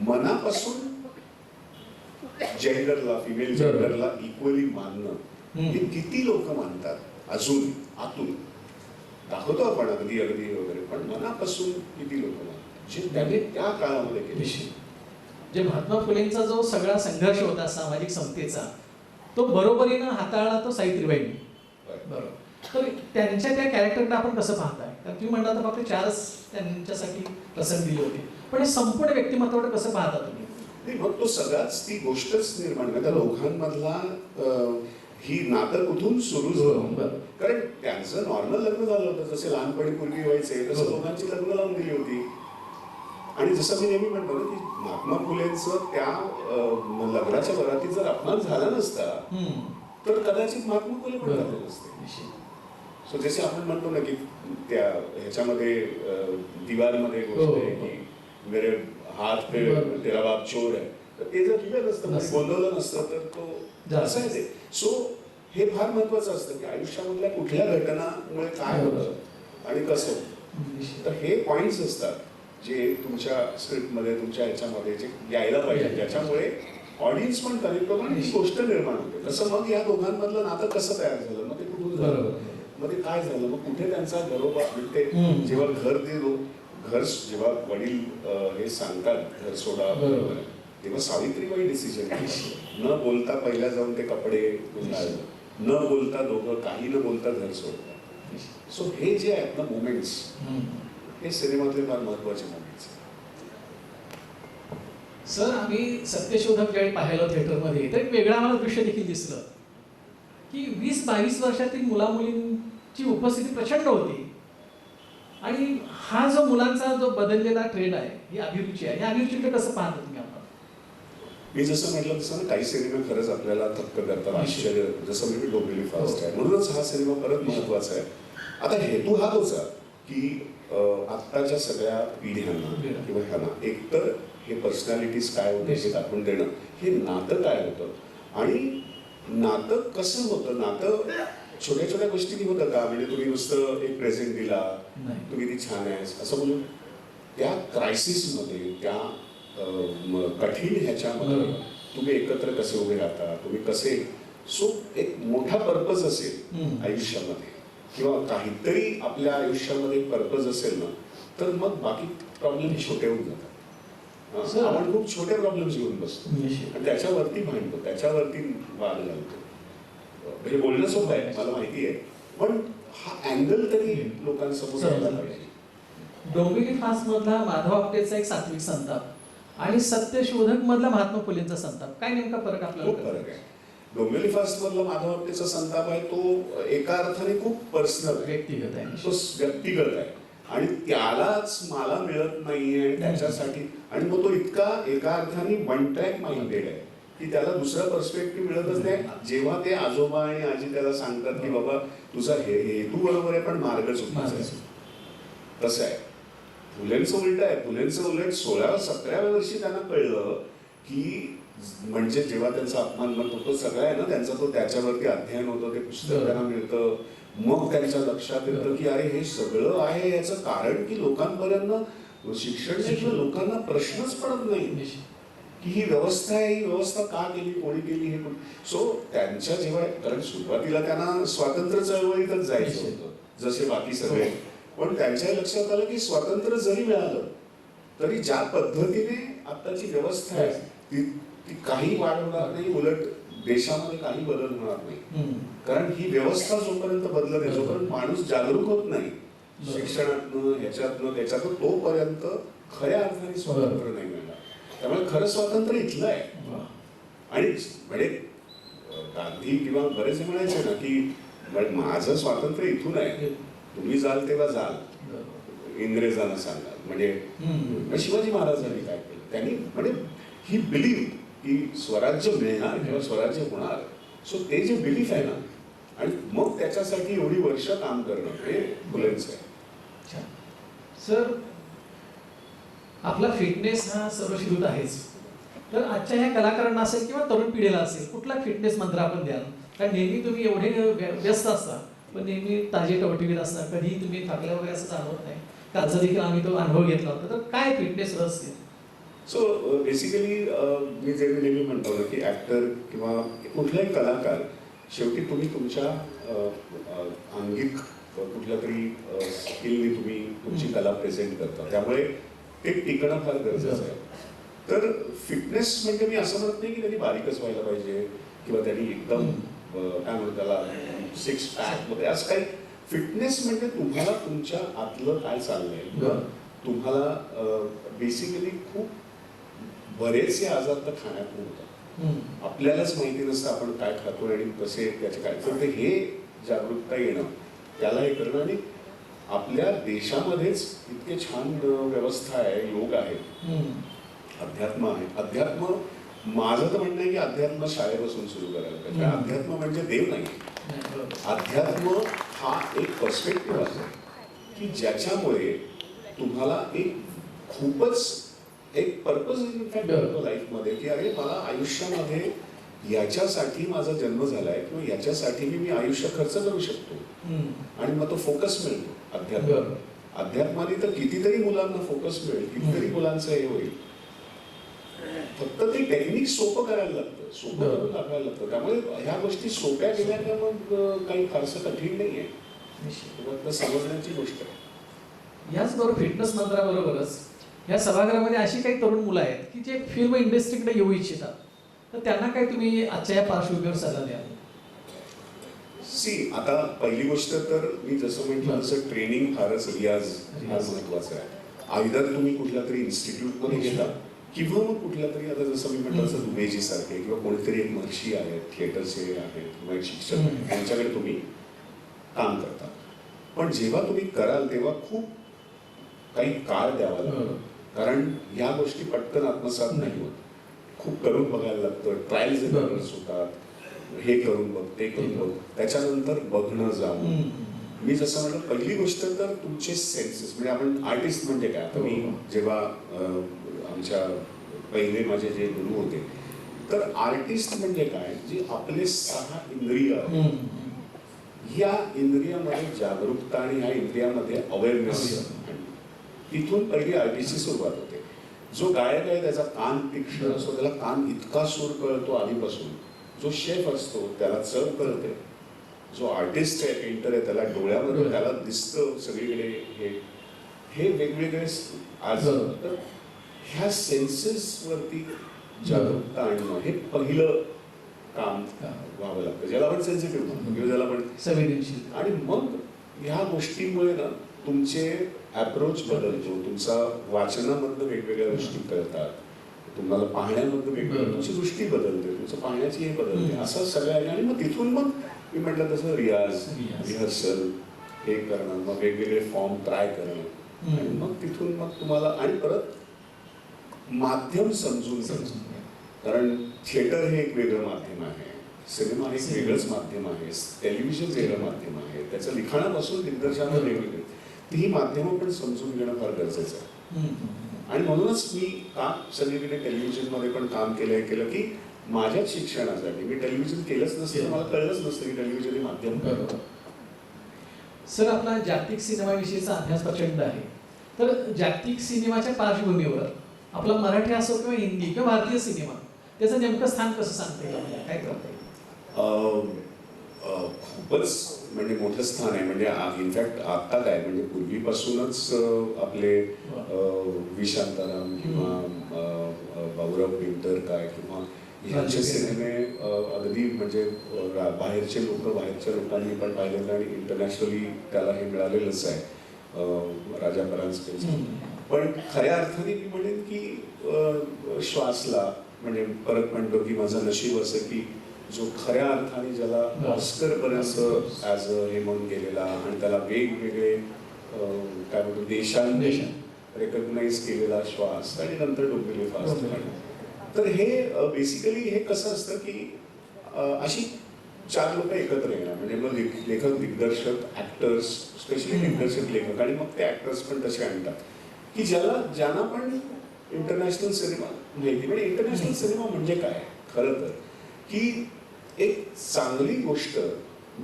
मनापासून जेंडरला फिमेल जेंडरला इक्वली मानणं हे किती लोक मानतात अजून आतून दाखवतो आपण अगदी वगैरे पण मनापासून किती लोक मानतात जे त्यांनी त्या काळामध्ये केले. जे महात्मा फुलेंचा जो सगळा संघर्ष होता सामाजिक समतेचा तो बरोबरीनं हाताळला तो सावित्रीबाईंनी. बरोबर. तर त्यांच्या त्या कॅरेक्टरला आपण कसं पाहताय? कारण तुम्ही म्हणता तर फक्त 4च त्यांच्यासाठी प्रसंग दिले होते, पण हे संपूर्ण व्यक्तिमत्वाकडे कसं पाहता तुम्ही? नाही मग तो सगळ्याच ती गोष्टच निर्माण त्या दोघांमधला ही नातं कुठून सुरू झालं. कारण त्यांचं नॉर्मल लग्न झालं होतं जसे लहानपणी पूर्वी व्हायचे तसं दोघांची लग्न लावून दिली होती. आणि जसं मी नेहमी म्हणतो ना की महात्मा फुलेंचं त्या लग्नाच्या वरातीत जर अपमान झाला नसता तर कदाचित महात्मा फुले पण झाले नसते. सो जसे आपण म्हणतो ना की त्या ह्याच्यामध्ये दिवारमध्ये गोष्ट आहे की मेरे हात पे तेरा बाप चोर आहे. तर ते जर लिहिलं नसतं बोलवलं नसतं तर तो असं आहे ते. सो हे फार महत्वाचं असतं की आयुष्यामधल्या कुठल्या घटनामुळे काय होतं आणि कसं होतं. तर हे पॉइंट्स असतात जे तुमच्या स्क्रिप्टमध्ये तुमच्या ह्याच्यामध्ये जे यायला पाहिजे ज्याच्यामुळे ऑडियन्स पण कनेक्ट होतो आणि ही गोष्ट निर्माण होते. तसं मग या दोघांमधलं नातं कसं तयार झालं मग ते कुठून झालं मग ते काय झालं मग कुठे त्यांचा घरोबा ते जेव्हा घर जेव्हा वडील हे सांगतात घर सोडा तेव्हा सावित्रीबाई डिसिजन न बोलता पहिल्या जाऊन ते कपडे गुंडाळलं, न बोलता दोघं काही न बोलता घर सोडतात. सो हे जे आहेत ना मोमेंट्स हे सिनेमातले फार महत्वाचे मोमेंट्स. सर आम्ही सत्यशोधक ज्यावेळी पाहिलं थिएटरमध्ये तर एक वेगळं आम्हाला दृश्य देखील दिसलं की 20-22 वर्षातील मुलामुलींची उपस्थिती प्रचंड होती. आणि हा जो मुलांचा जो बदललेला ट्रेंड आहे ही अभिरुची आहे, या अभिरुचीकडे कसं पाहता तुम्ही? आपण मी जसं म्हटलं तसं ना काही सिनेमे खरंच आपल्याला थक्क करतात आश्चर्य. जसं मी डोंबिवली फास्ट आहे म्हणूनच हा सिनेमा परत महत्वाचा आहे. आता हेतू हा होता की आत्ताच्या सगळ्या पिढ्यांना किंवा ह्यांना एकतर हे पर्सनॅलिटीज काय होते हे दाखवून देणं, हे नातं काय होतं आणि नातं कसं होतं. नातं छोट्या छोट्या गोष्टी होतं का म्हणजे तुम्ही नुसतं एक प्रेझेंट दिला तू किती छान आहेस असं बोलून त्या क्रायसिसमध्ये त्या कठीण ह्याच्यामध्ये तुम्ही एकत्र कसे उभे राहता तुम्ही कसे. सो एक मोठा पर्पज असेल आयुष्यामध्ये किंवा काहीतरी आपल्या आयुष्यामध्ये पर्पज असेल ना तर मग बाकी प्रॉब्लेम छोटे होऊन जातात. आपण खूप छोटे प्रॉब्लेम्स घेऊन बसतो आणि त्याच्यावरती भांडतो त्याच्यावरती वाद घालतो. म्हणजे बोलणं सोपं आहे मला माहिती आहे पण हा अँगल तरी लोकांसमोर यायला पाहिजे. डोंबिवली फास्ट मधला माधव आपटेचा एक सात्विक संताप आणि सत्यशोधक मधला महात्मा फुलेंचा संताप काय नेमका फरक आपल्याला? खूप फरक आहे. डोंबिवली फास्ट मधला माधव आपटेचा संताप आहे तो एका अर्थाने खूप पर्सनल व्यक्तिगत आहे. तो व्यक्तिगत आहे आणि त्यालाच मला मिळत नाहीये आणि त्याच्यासाठी, आणि मग तो इतका एका अर्थाने वन ट्रॅक माइंडेड आहे की त्याला दुसरा पर्स्पेक्टिव्ह मिळतच नाही. जेव्हा ते आजोबा आणि आजी त्याला सांगतात की बाबा तुझा हेतू बरोबर आहे पण मार्ग चुकीचा आहे, तसं आहे. फुलेंचं उलट आहे. फुलेंचं उलट 16-17व्या वर्षी त्यांना कळलं की म्हणजे जेव्हा त्यांचा अपमान होतो सगळं आहे ना त्यांचा, तो त्याच्यावरती अध्ययन होतं, ते पुस्तक त्यांना मिळतं, मग त्यांच्या लक्षात येतं की अरे हे सगळं आहे याचं कारण की लोकांपर्यंत शिक्षण घेतलं, लोकांना प्रश्नच पडत नाही की ही व्यवस्था आहे, ही व्यवस्था का केली, कोणी केली हे. सो त्यांच्या जेव्हा, कारण सुरुवातीला त्यांना स्वातंत्र्य चळवळीतच जायचं होतं जसे बाकी सगळे, पण त्यांच्या लक्षात आलं की स्वातंत्र्य जरी मिळालं तरी ज्या पद्धतीने आताची व्यवस्था आहे ती काही वाढवणार नाही, उलट देशामध्ये काही बदल होणार नाही. कारण ही व्यवस्था जोपर्यंत बदलत नाही, जोपर्यंत माणूस जागरूक होत नाही शिक्षणातनं ह्याच्यातनं त्याच्यातनं, तोपर्यंत खऱ्या अर्थाने स्वातंत्र्य नाही मिळणार. त्यामुळे खरं स्वातंत्र्य इथलं आहे. आणि म्हणजे गांधी किंवा बरेच म्हणायचे ना की माझं स्वातंत्र्य इथून आहे, तुम्ही जाल तेव्हा जाल, इंग्रजांना सांगाल. म्हणजे शिवाजी महाराजांनी काय केलं, त्यांनी म्हणजे ही बिलीफ की स्वराज्य मिळणार किंवा स्वराज्य होणार. सो ते जे बिलीफ आहे ना, आणि मग त्याच्यासाठी एवढी वर्ष काम करणं हे फुलेंचं आहे. सर, आपला फिटनेस हा सर्वश्रुत आहेच, तर आजच्या ह्या कलाकारांना असेल किंवा तरुण पिढीला असेल कुठला फिटनेस मंत्र आपण द्याल? कारण नेहमी तुम्ही एवढे व्यस्त असता पण नेहमी ताजे टवटवीत असता, कधी तुम्ही थकल्या वगैरे असं जाणवत नाही. कालचा देखील आम्ही तो अनुभव घेतला होता. तर काय फिटनेस रहस्य? सो बेसिकली मी जे नेहमी म्हणतो ना की ऍक्टर किंवा कुठलाही कलाकार, शेवटी तुम्ही तुमच्या अंगिक कुठल्या तरी स्किलनी तुम्ही तुमची कला प्रेझेंट करता, त्यामुळे ते टिकणं फार गरजेचं आहे. तर फिटनेस म्हणजे मी असं म्हणत नाही की त्यांनी बारीकच व्हायला पाहिजे किंवा त्यांनी एकदम काय म्हणतो त्याला सिक्स पॅक वगैरे असं काही. फिटनेस म्हणजे तुम्हाला तुमच्या आतलं काय चाललंय किंवा तुम्हाला बेसिकली खूप बरेचसे आजार तर खाण्यातून होतात, आपल्यालाच माहिती नसतं आपण काय खातो आणि कसे त्याचे काय. तर हे जागरूकता येणं, त्याला हे करणं. आणि आपल्या देशामध्येच इतके छान व्यवस्था आहे, योग आहे, अध्यात्म आहे. अध्यात्म माझं तर म्हणणं आहे की अध्यात्म शाळेपासून सुरू करायला पाहिजे. अध्यात्म म्हणजे देव नाही, अध्यात्म हा एक पर्स्पेक्टिव्ह आहे की ज्याच्यामुळे तुम्हाला एक खूपच एक पर्पज इनफॅक्ट मिळतो लाईफमध्ये की अरे मला आयुष्यामध्ये याच्यासाठी माझा जन्म झालाय किंवा याच्यासाठी मी आयुष्य खर्च करू शकतो, आणि मग तो फोकस मिळतो. अध्यात्माने तर कितीतरी मुलांना फोकस मिळेल, कितीतरी मुलांचं हे होईल. फक्त ते टेक्निक सोपं करायला लागतं, सोपं करून दाखवायला लागतं. त्यामुळे ह्या गोष्टी सोप्या केल्याने मग काही फारसं कठीण नाही आहे, समजण्याची गोष्ट आहे. याचबरोबर फिटनेस मंत्राबरोबरच या सभागृहामध्ये अशी काही तरुण मुलं आहेत की जे फिल्म इंडस्ट्रीकडे येऊ इच्छितात, तर त्यांना काय तुम्ही आजच्या या पार्श्वभूमीवर सल्ला द्याल? आता पहिली गोष्ट तर मी जसं म्हटलं तसं ट्रेनिंग फारच, रियाज फार महत्वाचं आहे. आयदर तुम्ही कुठल्या तरी इन्स्टिट्यूटमध्ये घेता किंवा मग कुठल्या तरी, आता जसं मी म्हटलं तसं दुबेजी सारखे किंवा कोणीतरी एक महर्षी आहेत, थिएटरचे आहेत किंवा एक शिक्षक आहेत, त्यांच्याकडे तुम्ही काम करता. पण जेव्हा तुम्ही कराल तेव्हा खूप काही काळ द्यावा लागतो, कारण ह्या गोष्टी पटकन आत्मसात नाही होत. खूप करून बघायला लागतं, ट्रायल्स एंड एरर्स होतात, हे करून बघ, ते करून बघ, त्याच्यानंतर बघणं जाऊन. मी जसं म्हटलं, पहिली गोष्ट तर तुमचे सेन्सेस, म्हणजे आपण आर्टिस्ट म्हणजे काय, आता मी जेव्हा आमच्या पहिले माझे जे गुरु होते, तर आर्टिस्ट म्हणजे काय, जे आपले 6 इंद्रिय, ह्या इंद्रियामध्ये जागरूकता आणि ह्या इंद्रियामध्ये अवेअरनेस, तिथून पहिली आर्टिस्टची सुरुवात होते. जो गायक आहे त्याचा कान तीक्ष्ण असतो, त्याला कान इतका सूर कळतो आधीपासून. जो शेफ असतो त्याला चव कळते. जो आर्टिस्ट आहे, पेंटर आहे, त्याला डोळ्यामध्ये त्याला दिसतं सगळीकडे हे वेगवेगळे आज. तर ह्या सेन्सेसवरती जागरूकता आणणं हे पहिलं काम व्हावं लागतं, ज्याला आपण सेन्सिटिव्ह म्हणतो किंवा ज्याला आपण संवेदनशील. आणि मग ह्या गोष्टींमुळे ना तुमचे अप्रोच बदलतो, तुमचा वाचनामधनं वेगवेगळ्या गोष्टी कळतात, तुम्हाला पाहण्यामधनं वेगवेगळ्या, तुमची दृष्टी बदलते, तुमचं पाहण्याची हे बदलते, असं सगळं आहे. आणि मग तिथून मग मी म्हटलं तसं रियाज, रिहर्सल हे करणं, मग वेगवेगळे फॉर्म ट्राय करणं, आणि मग तिथून मग तुम्हाला आणि परत माध्यम समजून घ्या. कारण थिएटर हे एक वेगळं माध्यम आहे, सिनेमा हे एक वेगळंच माध्यम आहे, टेलिव्हिजन वेगळं माध्यम आहे, त्याचं लिखाणापासून दिग्दर्शनाला वेगवेगळे, ही माध्यमं पण समजून घेणं फार गरजेचं आहे. आणि म्हणूनच मी का सगळीकडे टेलिव्हिजनमध्ये पण काम केलं की माझ्याच शिक्षणासाठी मी टेलिव्हिजन केलंच नसतं, मला कळलंच नसतं की टेलिव्हिजन हे माध्यम काय. सर, आपला जागतिक सिनेमाविषयीचा अभ्यास प्रचंड आहे, तर जागतिक सिनेमाच्या पार्श्वभूमीवर आपला मराठी असो किंवा हिंदी किंवा भारतीय सिनेमा त्याचं नेमकं स्थान कसं सांगता येईल, काय करता येईल? खूपच म्हणजे मोठं स्थान आहे. म्हणजे इनफॅक्ट आता काय म्हणजे पूर्वीपासूनच आपले व्ही शांताराम किंवा बाबूराव पेंटर काय किंवा ह्यांचे सिनेमे अगदी म्हणजे बाहेरच्या लोकांनी पण पाहिलेलं आणि इंटरनॅशनली त्याला हे मिळालेलंच आहे, राजा परांजपेचं. पण खऱ्या अर्थाने मी म्हणेन की श्वासला म्हणजे परत म्हणतो की माझं नशीब असं की जो खऱ्या अर्थाने ज्याला ऑस्कर पर्यंत ॲज अ हे म्हणून गेलेला आणि त्याला वेगवेगळे काय म्हणतो देशांनी रेकग्नाइज केलेला श्वास आणि नंतर डोंबिवली फास्ट. तर हे बेसिकली हे कसं असतं की अशी 4 लोक एकत्र येणार म्हणजे मग लेखक, दिग्दर्शक, ऍक्टर्स, स्पेशली दिग्दर्शक, लेखक आणि मग ते ऍक्टर्स पण तसे आणतात की ज्यांना पण इंटरनॅशनल सिनेमा माहिती. म्हणजे इंटरनॅशनल सिनेमा म्हणजे काय खरं तर की एक चांगली गोष्ट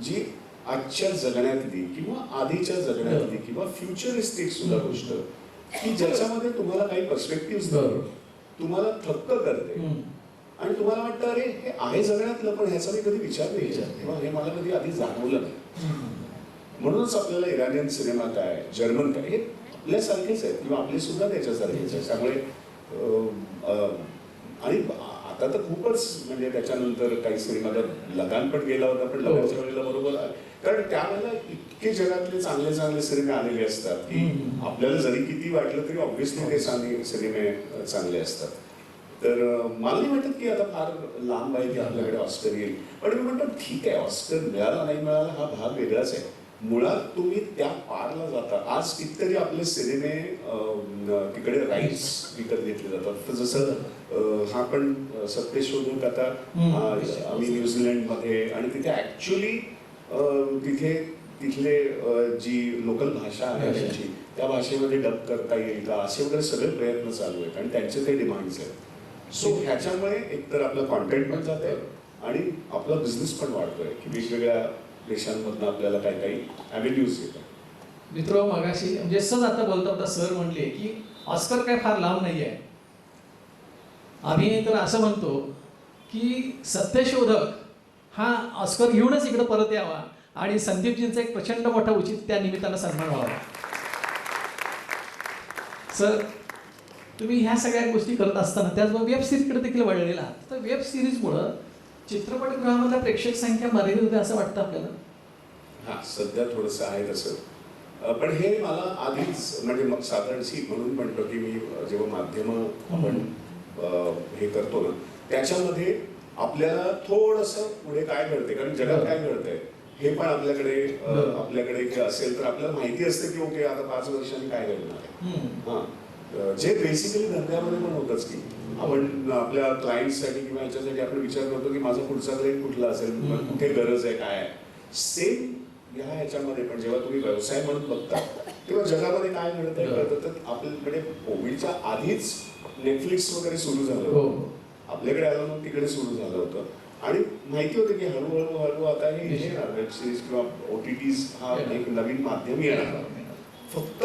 जी आजच्या जगण्यातली किंवा आधीच्या जगण्यातली किंवा फ्युचरिस्टिक सुद्धा गोष्ट की ज्याच्यामध्ये तुम्हाला काही पर्स्पेक्टिव्ह तुम्हाला थक्क करते आणि तुम्हाला वाटतं अरे हे आहे जगण्यातलं पण ह्याचा मी कधी विचार नाही किंवा हे मला कधी आधी जाणवलं नाही. म्हणूनच आपल्याला इराणियन सिनेमा काय, जर्मन काय, हे आपल्यासारखेच आहेत किंवा आपले सुद्धा त्याच्यासारखेच आहेत. त्यामुळे आणि आता तर खूपच म्हणजे त्याच्यानंतर काही सिनेमा लगान पण गेला होता, पण लगानच्या वेळेला बरोबर कारण त्यावेळेला इतके जगातले चांगले चांगले सिनेमे आलेले असतात की आपल्याला जरी किती वाटलं तरी ऑब्व्हियसली ते सिनेमे चांगले असतात. तर मला नाही वाटत की आता फार लांब आहे की आपल्याकडे ऑस्कर येईल. पण मी म्हणतो ठीक आहे, ऑस्कर मिळाला नाही मिळाला हा भाग वेगळाच आहे. मुळात तुम्ही त्या पारला जाता. आज कितीतरी आपले सिनेमे तिकडे राईट्स विकत घेतले जातात. तर जसं हा पण सत्यशोधक आता आम्ही न्यूझीलंडमध्ये आणि तिथे ऍक्च्युली तिथले जी लोकल भाषा आहे त्यांची त्या भाषेमध्ये डब करता येईल का असे वगैरे सगळे प्रयत्न चालू आहेत आणि त्यांचे ते डिमांड्स आहेत. सो ह्याच्यामुळे एकतर आपलं कॉन्टेंट पण जात आहे आणि आपला बिझनेस पण वाढतोय की वेगवेगळ्या देशांमधून आपल्याला काही काही ॲव्हेन्यूज येतात. मित्र मगाशी म्हणजे सहज आता बोलता होता सर म्हणले की ऑस्कर काय फार लांब नाही आहे. आम्ही तर असं म्हणतो की सत्यशोधक हा ऑस्कर घेऊनच इकडे परत यावा आणि संदीपजींचा एक प्रचंड मोठा उचित त्या निमित्तानं सन्मान व्हावा. सर, तुम्ही ह्या सगळ्या गोष्टी करत असताना त्याचबरोबर वेब सिरीजकडे देखील वळलेला आहात. तर वेब सिरीजमुळं चित्रपटगृहामधल्या प्रेक्षक संख्या मर्यादित होते असं वाटतं आपल्याला? हा, सध्या थोडंसं आहे तसं. पण हे मला आधीच म्हणजे साधारण म्हणून म्हणतो की मी जेव्हा माध्यमं आपण हे करतो ना त्याच्यामध्ये आपल्याला थोडंसं पुढे काय घडते कारण जगात काय घडतंय हे पण आपल्याकडे असेल तर आपल्याला माहिती असते की ओके आता 5 वर्षांनी काय घडणार आहे. हां, जे बेसिकली धंद्यामध्ये पण होतंच की आपण आपल्या क्लायंटसाठी किंवा ह्याच्यासाठी आपण विचार करतो की माझा पुढचा क्लायंट कुठला असेल, कुठे गरज आहे, काय आहे. सेम ह्याच्यामध्ये पण जेव्हा तुम्ही व्यवसाय म्हणून बघता तेव्हा जगामध्ये काय घडतंय कळतं. तर आपल्याकडे कोविडच्या आधीच नेटफ्लिक्स वगैरे सुरू झालं होतं, आपल्याकडे आलं मग तिकडे सुरू झालं होतं आणि माहिती होतं की हळूहळू आता हे येणार वेब सिरीज किंवा OTTs हा एक नवीन माध्यम येणार. फक्त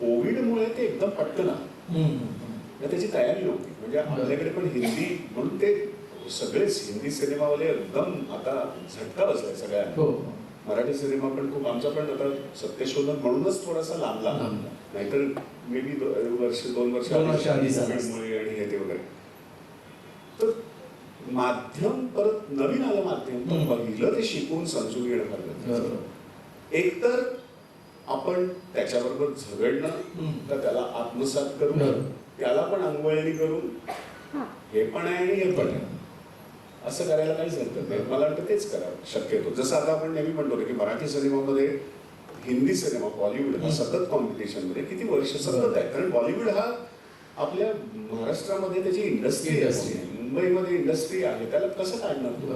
कोविडमुळे ते एकदम पटकन त्याची तयारी नव्हती. म्हणजे आपल्याकडे पण हिंदी म्हणून ते सगळेच हिंदी सिनेमावाले एकदम आता झटका बसलाय सगळ्यांना. मराठी सिनेमा पण खूप आमचा पण आता सत्यशोधक म्हणूनच थोडासा लांबला, नाहीतर मे बी 2 वर्ष आधीमुळे आणि हे ते वगैरे. तर माध्यम परत नवीन आलं माध्यम पण बघितलं ते शिकून समजून घेणं फार गरजेचं. एक तर आपण त्याच्याबरोबर झगडणं का त्याला आत्मसात करून त्याला पण अंगवळणी करून हे पण आहे आणि हे पण आहे असं करायला काहीच हरकत नाही. मला वाटतं तेच करावं शक्यतो. जसं आता आपण नेहमी म्हणतो की मराठी सिनेमामध्ये हिंदी सिनेमा बॉलिवूड हा सतत कॉम्पिटिशन मध्ये किती वर्ष सतत आहे, कारण बॉलिवूड हा आपल्या महाराष्ट्रामध्ये त्याची इंडस्ट्री Industry. आहे, मुंबईमध्ये इंडस्ट्री आहे, त्याला कसं काढणार तू?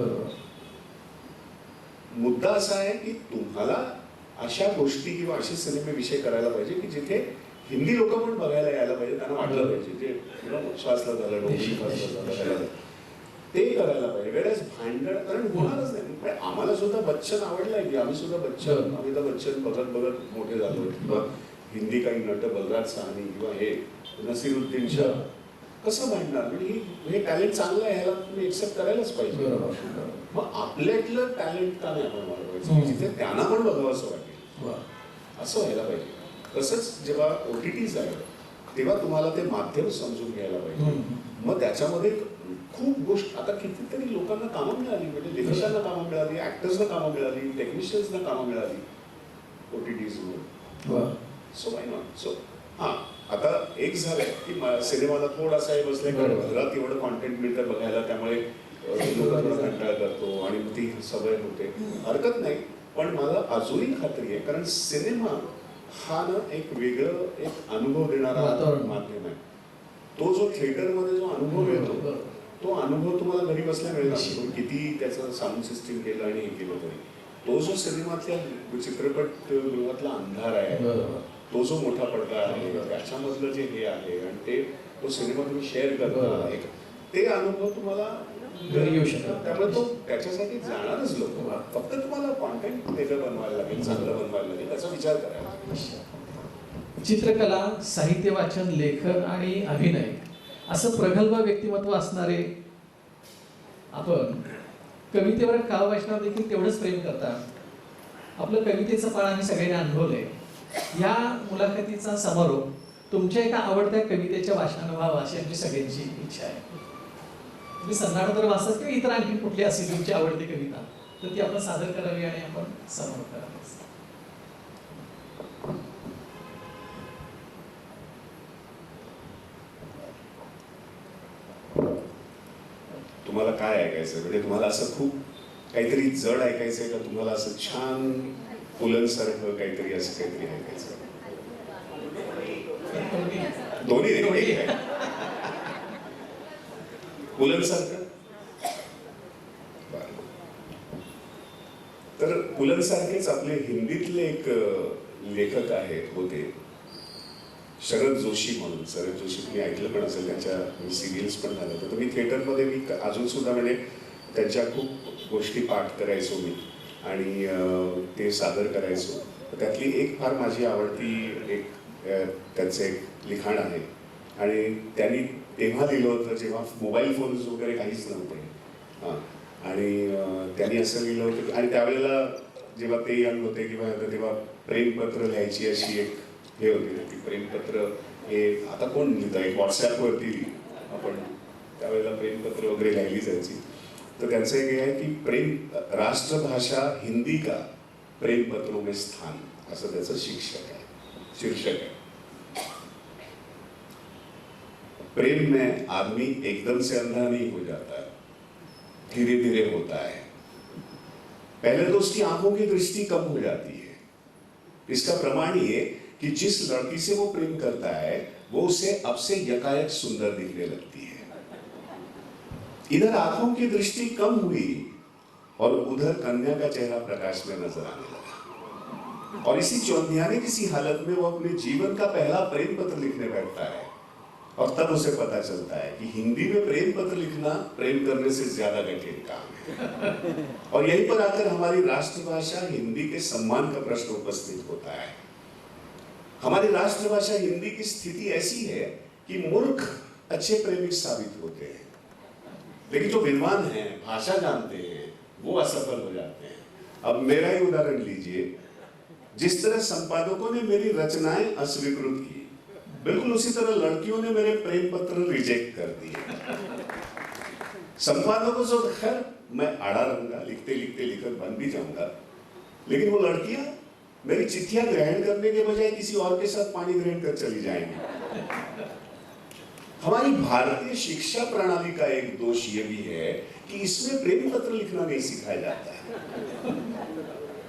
मुद्दा असा आहे की तुम्हाला अशा गोष्टी किंवा असे सिनेमे विषय करायला पाहिजे की जिथे हिंदी लोक पण बघायला यायला पाहिजे, त्यांना वाटलं पाहिजे जे श्वासला झालं डोंगरी श्वासला झालं ते करायला पाहिजे. वेळेस भांडण कारण होणारच नाही. म्हणजे आम्हाला सुद्धा बच्चन आवडलाय की आम्ही सुद्धा बच्चन अमिताभ बच्चन बघत बघत मोठे झालो, किंवा हिंदी काही नट बलराज साहनी किंवा हे नसीरुद्दीन शाह, कसं भांडणार? म्हणजे हे टॅलेंट चांगलं आहे, ह्याला तुम्ही एक्सेप्ट करायलाच पाहिजे. मग आपल्यातलं टॅलेंट का नाही आपण वाढवायचं, जिथे त्यांना पण बघावं असं वाटेल, असं व्हायला पाहिजे. तसंच जेव्हा OTTs आहे तेव्हा तुम्हाला ते माध्यम समजून घ्यायला पाहिजे. मग त्याच्यामध्ये खूप गोष्ट, आता कितीतरी लोकांना कामं मिळाली, म्हणजे लेखकांना कामं मिळाली, ऍक्टर्सना कामं मिळाली, टेक्निशियन्सना कामं मिळाली OTTs वर. So why not. सो हां, आता एक झालंय की सिनेमाला थोडासा हे बसलाय कारण घरात एवढं कॉन्टेंट मिळतं बघायला, त्यामुळे लोकांना कंटाळा करतो आणि ती सवय होते, हरकत नाही. पण मला अजूनही खात्री आहे, कारण सिनेमा हा ना एक वेगळं एक अनुभव देणारा माध्यम आहे. तो जो थिएटरमध्ये जो अनुभव मिळतो तो अनुभव तुम्हाला घरी बसल्या मिळणार नाही. तुम्ही किती त्याचं साऊंड सिस्टीम केलं आणि हे केलं तरी तो जो सिनेमातल्या चित्रपट गृहातला अंधार आहे, तो जो मोठा पडदा आहे, त्याच्यामधलं जे हे आहे आणि ते तो सिनेमा तुम्ही शेअर करता, ते अनुभव तुम्हाला घरी येऊ शकतो. त्यामुळे तो त्याच्यासाठी जाणारच लोक. फक्त तुम्हाला कॉन्टेंट वेगळं बनवायला लागेल, चांगलं बनवायला लागेल, त्याचा विचार करायला. चित्रकला, साहित्य वाचन, लेखन आणि अभिनय असं प्रगल्भ व्यक्तिमत्व असणारे आपण कवितेवर काव्य वाचनावर देखील तेवढंच प्रेम करता. आपलं कवितेचं पाळ आम्ही सगळ्यांनी अनुभवलंय. या मुलाखतीचा समारोप तुमच्या एका आवडत्या कवितेच्या वाचनानं व्हावा अशी आमची सगळ्यांची इच्छा आहे. तुम्ही संधान तर वाचतात किंवा इतर आणखी कुठली असेल तुमची आवडती कविता, तर ती आपण सादर करावी आणि आपण समारोप करावा. तुम्हाला काय ऐकायचं, म्हणजे तुम्हाला असं खूप काहीतरी जड ऐकायचंय का, तुम्हाला असं छान पुलंसारखं काहीतरी असं काहीतरी ऐकायचं? दोन्ही पुलंसारखं. तर पुलंसारखेच आपले हिंदीतले एक लेखक आहेत होते शरद जोशी म्हणून. शरद जोशी तुम्ही ऐकलं पण असेल, त्यांच्या सिरियल्स पण झाल्या. तर मी थिएटरमध्ये मी अजून सुद्धा म्हणजे त्यांच्या खूप गोष्टी पाठ करायचो मी आणि ते सादर करायचो. त्यातली एक फार माझी आवडती एक त्यांचं एक लिखाण आहे आणि त्यांनी तेव्हा लिहिलं होतं जेव्हा मोबाईल फोन्स वगैरे काहीच नव्हते. हां, आणि त्यांनी असं लिहिलं होतं आणि त्यावेळेला जेव्हा ते यंग होते किंवा तेव्हा प्रेमपत्र लिहायची अशी एक हे होती. की प्रेमपत्र हे आता कोण लिहितं, एक व्हॉट्सॲपवरती आपण त्यावेळेला प्रेमपत्र वगैरे लिहिली जायची. तर त्यांचं एक हे आहे की प्रेम राष्ट्रभाषा हिंदी का प्रेमपत्रों में स्थान, असं त्याचं शीर्षक आहे. प्रेम में आदमी एकदम से अंधा नहीं हो जाता है, धीरे धीरे होता है. पहले तो उसकी आंखों की दृष्टि कम हो जाती है. इसका प्रमाण ये कि जिस लड़की से वो प्रेम करता है वो उसे अब से यकायक सुंदर दिखने लगती है. इधर आंखों की दृष्टि कम हुई और उधर कन्या का चेहरा प्रकाश में नजर आने लगा और इसी चौंधियाने किसी हालत में वो अपने जीवन का पहला प्रेम पत्र लिखने बैठता है. और तब उसे पता चलता है कि हिंदी में प्रेम पत्र लिखना प्रेम करने से ज्यादा कठिन काम है. और यहीं पर आकर हमारी राष्ट्रभाषा हिंदी के सम्मान का प्रश्न उपस्थित होता है. हमारी राष्ट्रभाषा हिंदी की स्थिति ऐसी है कि मूर्ख अच्छे प्रेमिक साबित होते हैं, लेकिन जो विद्वान हैं, भाषा जानते हैं, वो असफल हो जाते हैं. अब मेरा ही उदाहरण लीजिए. जिस तरह संपादकों ने मेरी रचनाएं अस्वीकृत की, बिल्कुल उसी तरह लड़कियों ने मेरे प्रेम पत्र रिजेक्ट कर दिए. संपादकों से खैर मैं आड़ा रहूंगा, लिखते लिखते लिखकर बन भी जाऊंगा, लेकिन वो लड़कियां मेरी चिट्ठियां ग्रहण करने के बजाय किसी और के साथ पानी ग्रहण कर चली जाएंगी. हमारी भारतीय शिक्षा प्रणाली का एक दोष ये भी है कि इसमें प्रेम पत्र लिखना नहीं सिखाया जाता है.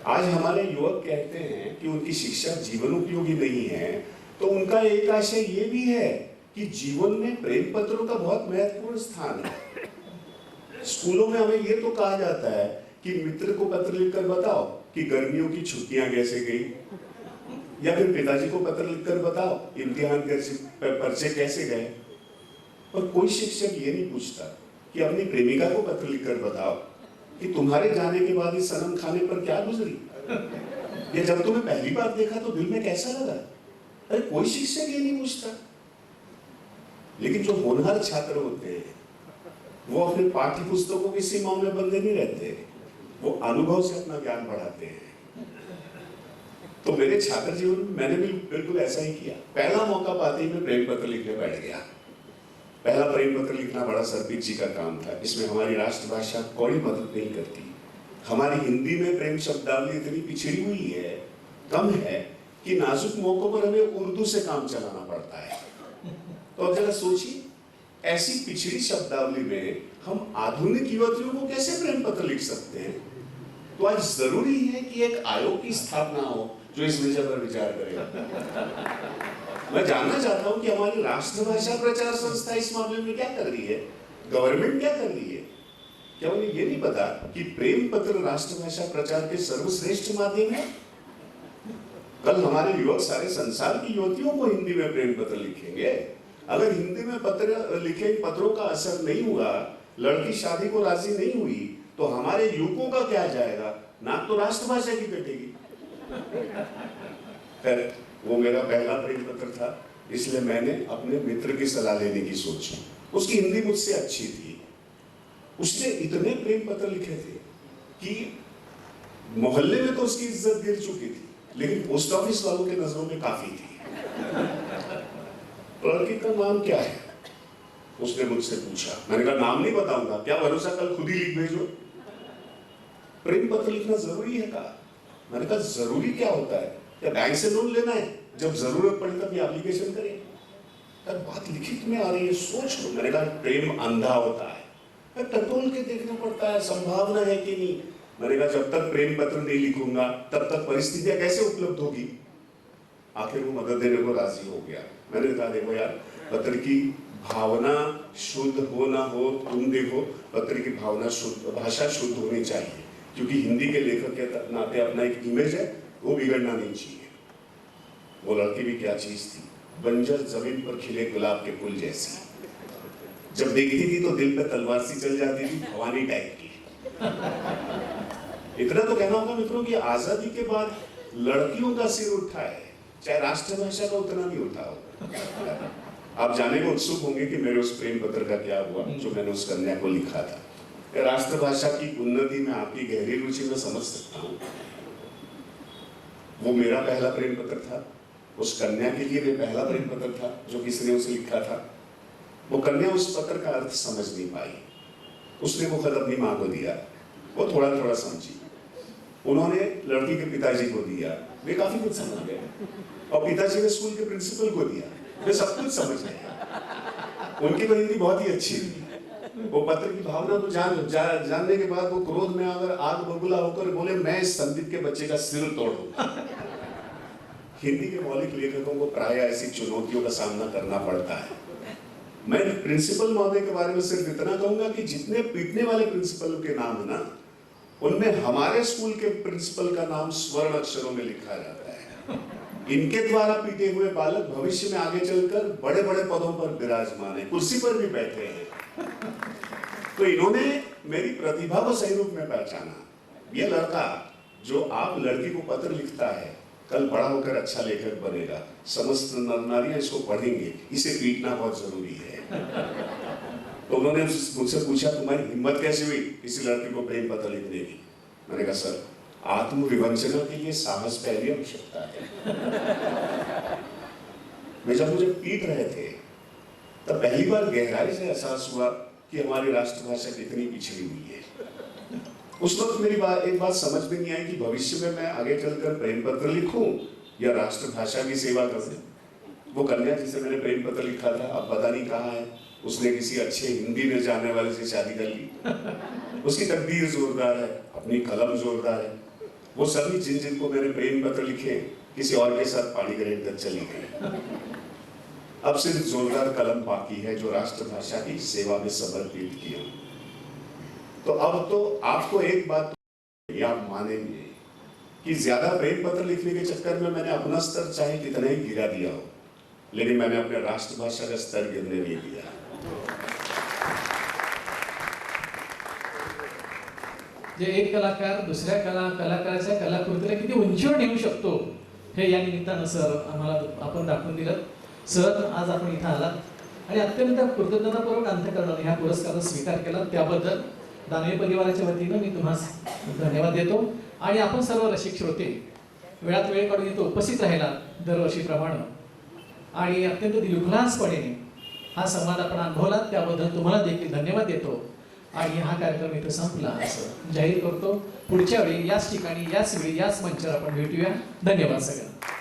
आज हमारे युवक कहते हैं कि उनकी शिक्षा जीवन उपयोगी नहीं है, तो उनका एक आशय ये भी है कि जीवन में प्रेम पत्रों का बहुत महत्वपूर्ण स्थान है। स्कूलों में हमें ये तो कहा जाता है कि मित्र को पत्र लिखकर बताओ कि गर्मियों की छुट्टियां कैसे गई, या फिर पिताजी को पत्र लिखकर बताओ इम्तिहान पर्चे कैसे गए। और कोई शिक्षक ये नहीं पूछता कि अपनी प्रेमिका को पत्र लिखकर बताओ कि तुम्हारे जाने के बाद इस सनम खाने पर क्या गुजरी, या जब तुम्हें पहली बार देखा तो दिल में कैसा लगा। अरे कोई शिक्षक ये नहीं पूछता। लेकिन जो होनहार छात्र होते हैं वो अपने पाठ्य पुस्तकों की सीमाओं में बंधे नहीं रहते, वो अनुभव से अपना ज्ञान बढ़ाते हैं। तो मेरे छात्र जीवन में मैंने भी बिल्कुल ऐसा ही किया। पहला मौका पाते ही मैं प्रेम पत्र लिखने बैठ गया। पहला प्रेम पत्र लिखना बड़ा सरबीर जी का काम था। इसमें हमारी राष्ट्रभाषा कोई मदद नहीं करती। हमारी हिंदी में प्रेम शब्दावली इतनी पिछड़ी हुई है, कम है, कि नाजुक मौकों पर हमें उर्दू से काम चलाना पड़ता है। तो अब जरा सोचिए, ऐसी पिछड़ी शब्दावली में हम आधुनिक युवतियों को कैसे प्रेम पत्र लिख सकते हैं। तो आज जरूरी है कि एक आयोग की स्थापना हो जो इस विषय पर विचार करेगा। मैं जानना चाहता हूं कि हमारी राष्ट्रभाषा प्रचार संस्था इस मामले में क्या कर रही है, गवर्नमेंट क्या कर रही है। क्या उन्हें ये नहीं पता कि प्रेम पत्र राष्ट्रभाषा प्रचार के सर्वश्रेष्ठ माध्यम है। कल हमारे युवक सारे संसार की युवतियों को हिंदी में प्रेम पत्र लिखेंगे। अगर हिंदी में पत्र लिखे पत्रों का असर नहीं हुआ, लड़की शादी को राजी नहीं हुई, तो हमारे युवकों का क्या जाएगा। नाक तो राष्ट्रभाषा की कटेगी। खैर, वो मेरा पहला प्रेम पत्र था, इसलिए मैंने अपने मित्र की सलाह लेने की सोची। उसकी हिंदी मुझसे अच्छी थी। उसने इतने प्रेम पत्र लिखे थे कि मोहल्ले में तो उसकी इज्जत गिर चुकी थी, लेकिन पोस्ट ऑफिस वालों के नजरों में काफी थी। लड़की का नाम क्या है, उसने मुझसे पूछा। मैंने कहा नाम नहीं बताऊंगा, क्या भरोसा, कल खुद ही लिख भेजो। प्रेम पत्र लिखना जरूरी है कहा। मैंने कहा जरूरी क्या होता है, क्या बैंक से लोन लेना है, जब जरूरत पड़े तब एप्लीकेशन करें। यार बात लिखित में आ रही है, सोच लो। मैंने कहा प्रेम अंधा होता है, टटोल के देखना पड़ता है, संभावना है कि नहीं। मैंने कहा जब तक प्रेम पत्र नहीं लिखूंगा तब तक परिस्थितियां कैसे उपलब्ध होगी। आखिर वो मदद देने को राजी हो गया। मैंने कहा देखो यार, पत्र की भावना शुद्ध हो ना हो तुम देखो, पत्र की भावना शुद्ध, भाषा शुद्ध होनी चाहिए, क्योंकि हिंदी के लेखक के नाते अपना एक इमेज है, वो बिगड़ना नहीं चाहिए। वो लड़की भी क्या चीज थी, बंजर जमीन पर खिले गुलाब के फूल जैसी। जब देखती थी तो दिल पे तलवार सी चल जाती थी, भवानी टाइप की। इतना तो कहना होगा मित्रों की आजादी के बाद लड़कियों का सिर उठा है, चाहे राष्ट्रभाषा का उतना नहीं उठा हो। आप जानने को उत्सुक होंगे कि मेरे उस प्रेम पत्र का क्या हुआ जो मैंने उस कन्या को लिखा था। राष्ट्रभाषा की उन्नति में आपकी गहरी रुचि में समझ सकता हूँ। वो मेरा पहला प्रेम पत्र था, उस कन्या के लिए भी पहला प्रेम पत्र था जो किसी ने उसे लिखा था। वो कन्या उस पत्र का अर्थ समझ नहीं पाई। उसने वो खत अपनी माँ को दिया, वो थोड़ा थोड़ा समझी। उन्होंने लड़की के पिताजी को दिया, वे काफी कुछ समझ गए। और पिताजी ने स्कूल के प्रिंसिपल को दिया, वे सब कुछ समझ गए। उनकी तो हिंदी बहुत ही अच्छी थी। वो पत्र की भावना को जानने के बाद वो क्रोध में अगर आग बबूला होकर बोले, मैं इस संदीप के बच्चे का सिर तोड़ूंगा। हिंदी के मौलिक लेखकों को प्राय ऐसी चुनौतियों का सामना करना पड़ता है। मैं प्रिंसिपल महोदय के बारे में सिर्फ इतना कहूंगा कि जितने पीटने वाले प्रिंसिपल के नाम है ना, उनमें हमारे स्कूल के प्रिंसिपल का नाम स्वर्ण अक्षरों में लिखा जाता है। इनके द्वारा पीटे हुए बालक भविष्य में आगे चलकर बड़े बड़े पदों पर विराजमान है, कुर्सी पर भी बैठे हैं। तो इन्होंने मेरी प्रतिभा को सही रूप में पहचाना। यह लड़का जो आप लड़की को पत्र लिखता है, कल बड़ा होकर अच्छा लेखक बनेगा, समस्त नर नारियां इसको पढ़ेंगे, इसे पीटना बहुत जरूरी है। तो उन्होंने मुझसे पूछा, तुम्हारी हिम्मत कैसे हुई किसी लड़की को प्रेम पत्र लिखने की। मैंने कहा सर, आत्मविवंचना के लिए साहस पहली आवश्यकता है। वे जब मुझे पीट रहे थे तब पहली बार गहराई से एहसास हुआ कि हमारी राष्ट्रभाषा कितनी पिछड़ी हुई है। उस वक्त मेरी एक बात समझ में नहीं आई कि भविष्य में मैं आगे चलकर प्रेम पत्र लिखूं या राष्ट्रभाषा की सेवा करूं। वो कन्या जिसे मैंने प्रेम पत्र लिखा था, अब पता नहीं कहाँ है। उसने किसी अच्छे हिंदी में जानने वाले से शादी कर ली। उसकी तकदीर जोरदार है, अपनी कलम जोरदार है। वो सभी जिन जिनको मैंने प्रेम पत्र लिखे किसी और के साथ पानी ग्रहण कर चली गई। अब सिर्फ जोरदार कलम बाकी है जो राष्ट्रभाषा की सेवा में समर्पित किया। तो अब तो आपको एक बात तो आप मानेंगे कि ज्यादा प्रेम पत्र लिखने के चक्कर में मैंने अपना स्तर चाहे कितना ही गिरा दिया हो, लेकिन मैंने अपने राष्ट्रभाषा का स्तर गिरने नहीं दिया। जे एक कलाकार दुसऱ्या कलाकाराच्या कलाकृतीला किती उंचीवर नेऊ शकतो हे या निमित्तानं सर आम्हाला आपण दाखवून दिलं। सर आज आपण इथं आलात आणि अत्यंत कृतज्ञतापूर्वक अंतःकरणाने ह्या पुरस्काराचा स्वीकार केला, त्याबद्दल दानवे परिवाराच्या वतीनं मी तुम्हाला धन्यवाद देतो। आणि आपण सर्व रसिक श्रोते वेळात वेळ काढून इथं उपस्थित राहिला दरवर्षीप्रमाणे आणि अत्यंत दिलखुलासपणे हा संवाद आपण अनुभवला, त्याबद्दल तुम्हाला देखील धन्यवाद देतो। आणि हा कार्यक्रम इथं संपला असं जाहीर करतो। पुढच्या वेळी याच ठिकाणी याच वेळी याच मंचावर आपण भेटूया। धन्यवाद सगळ्यांना।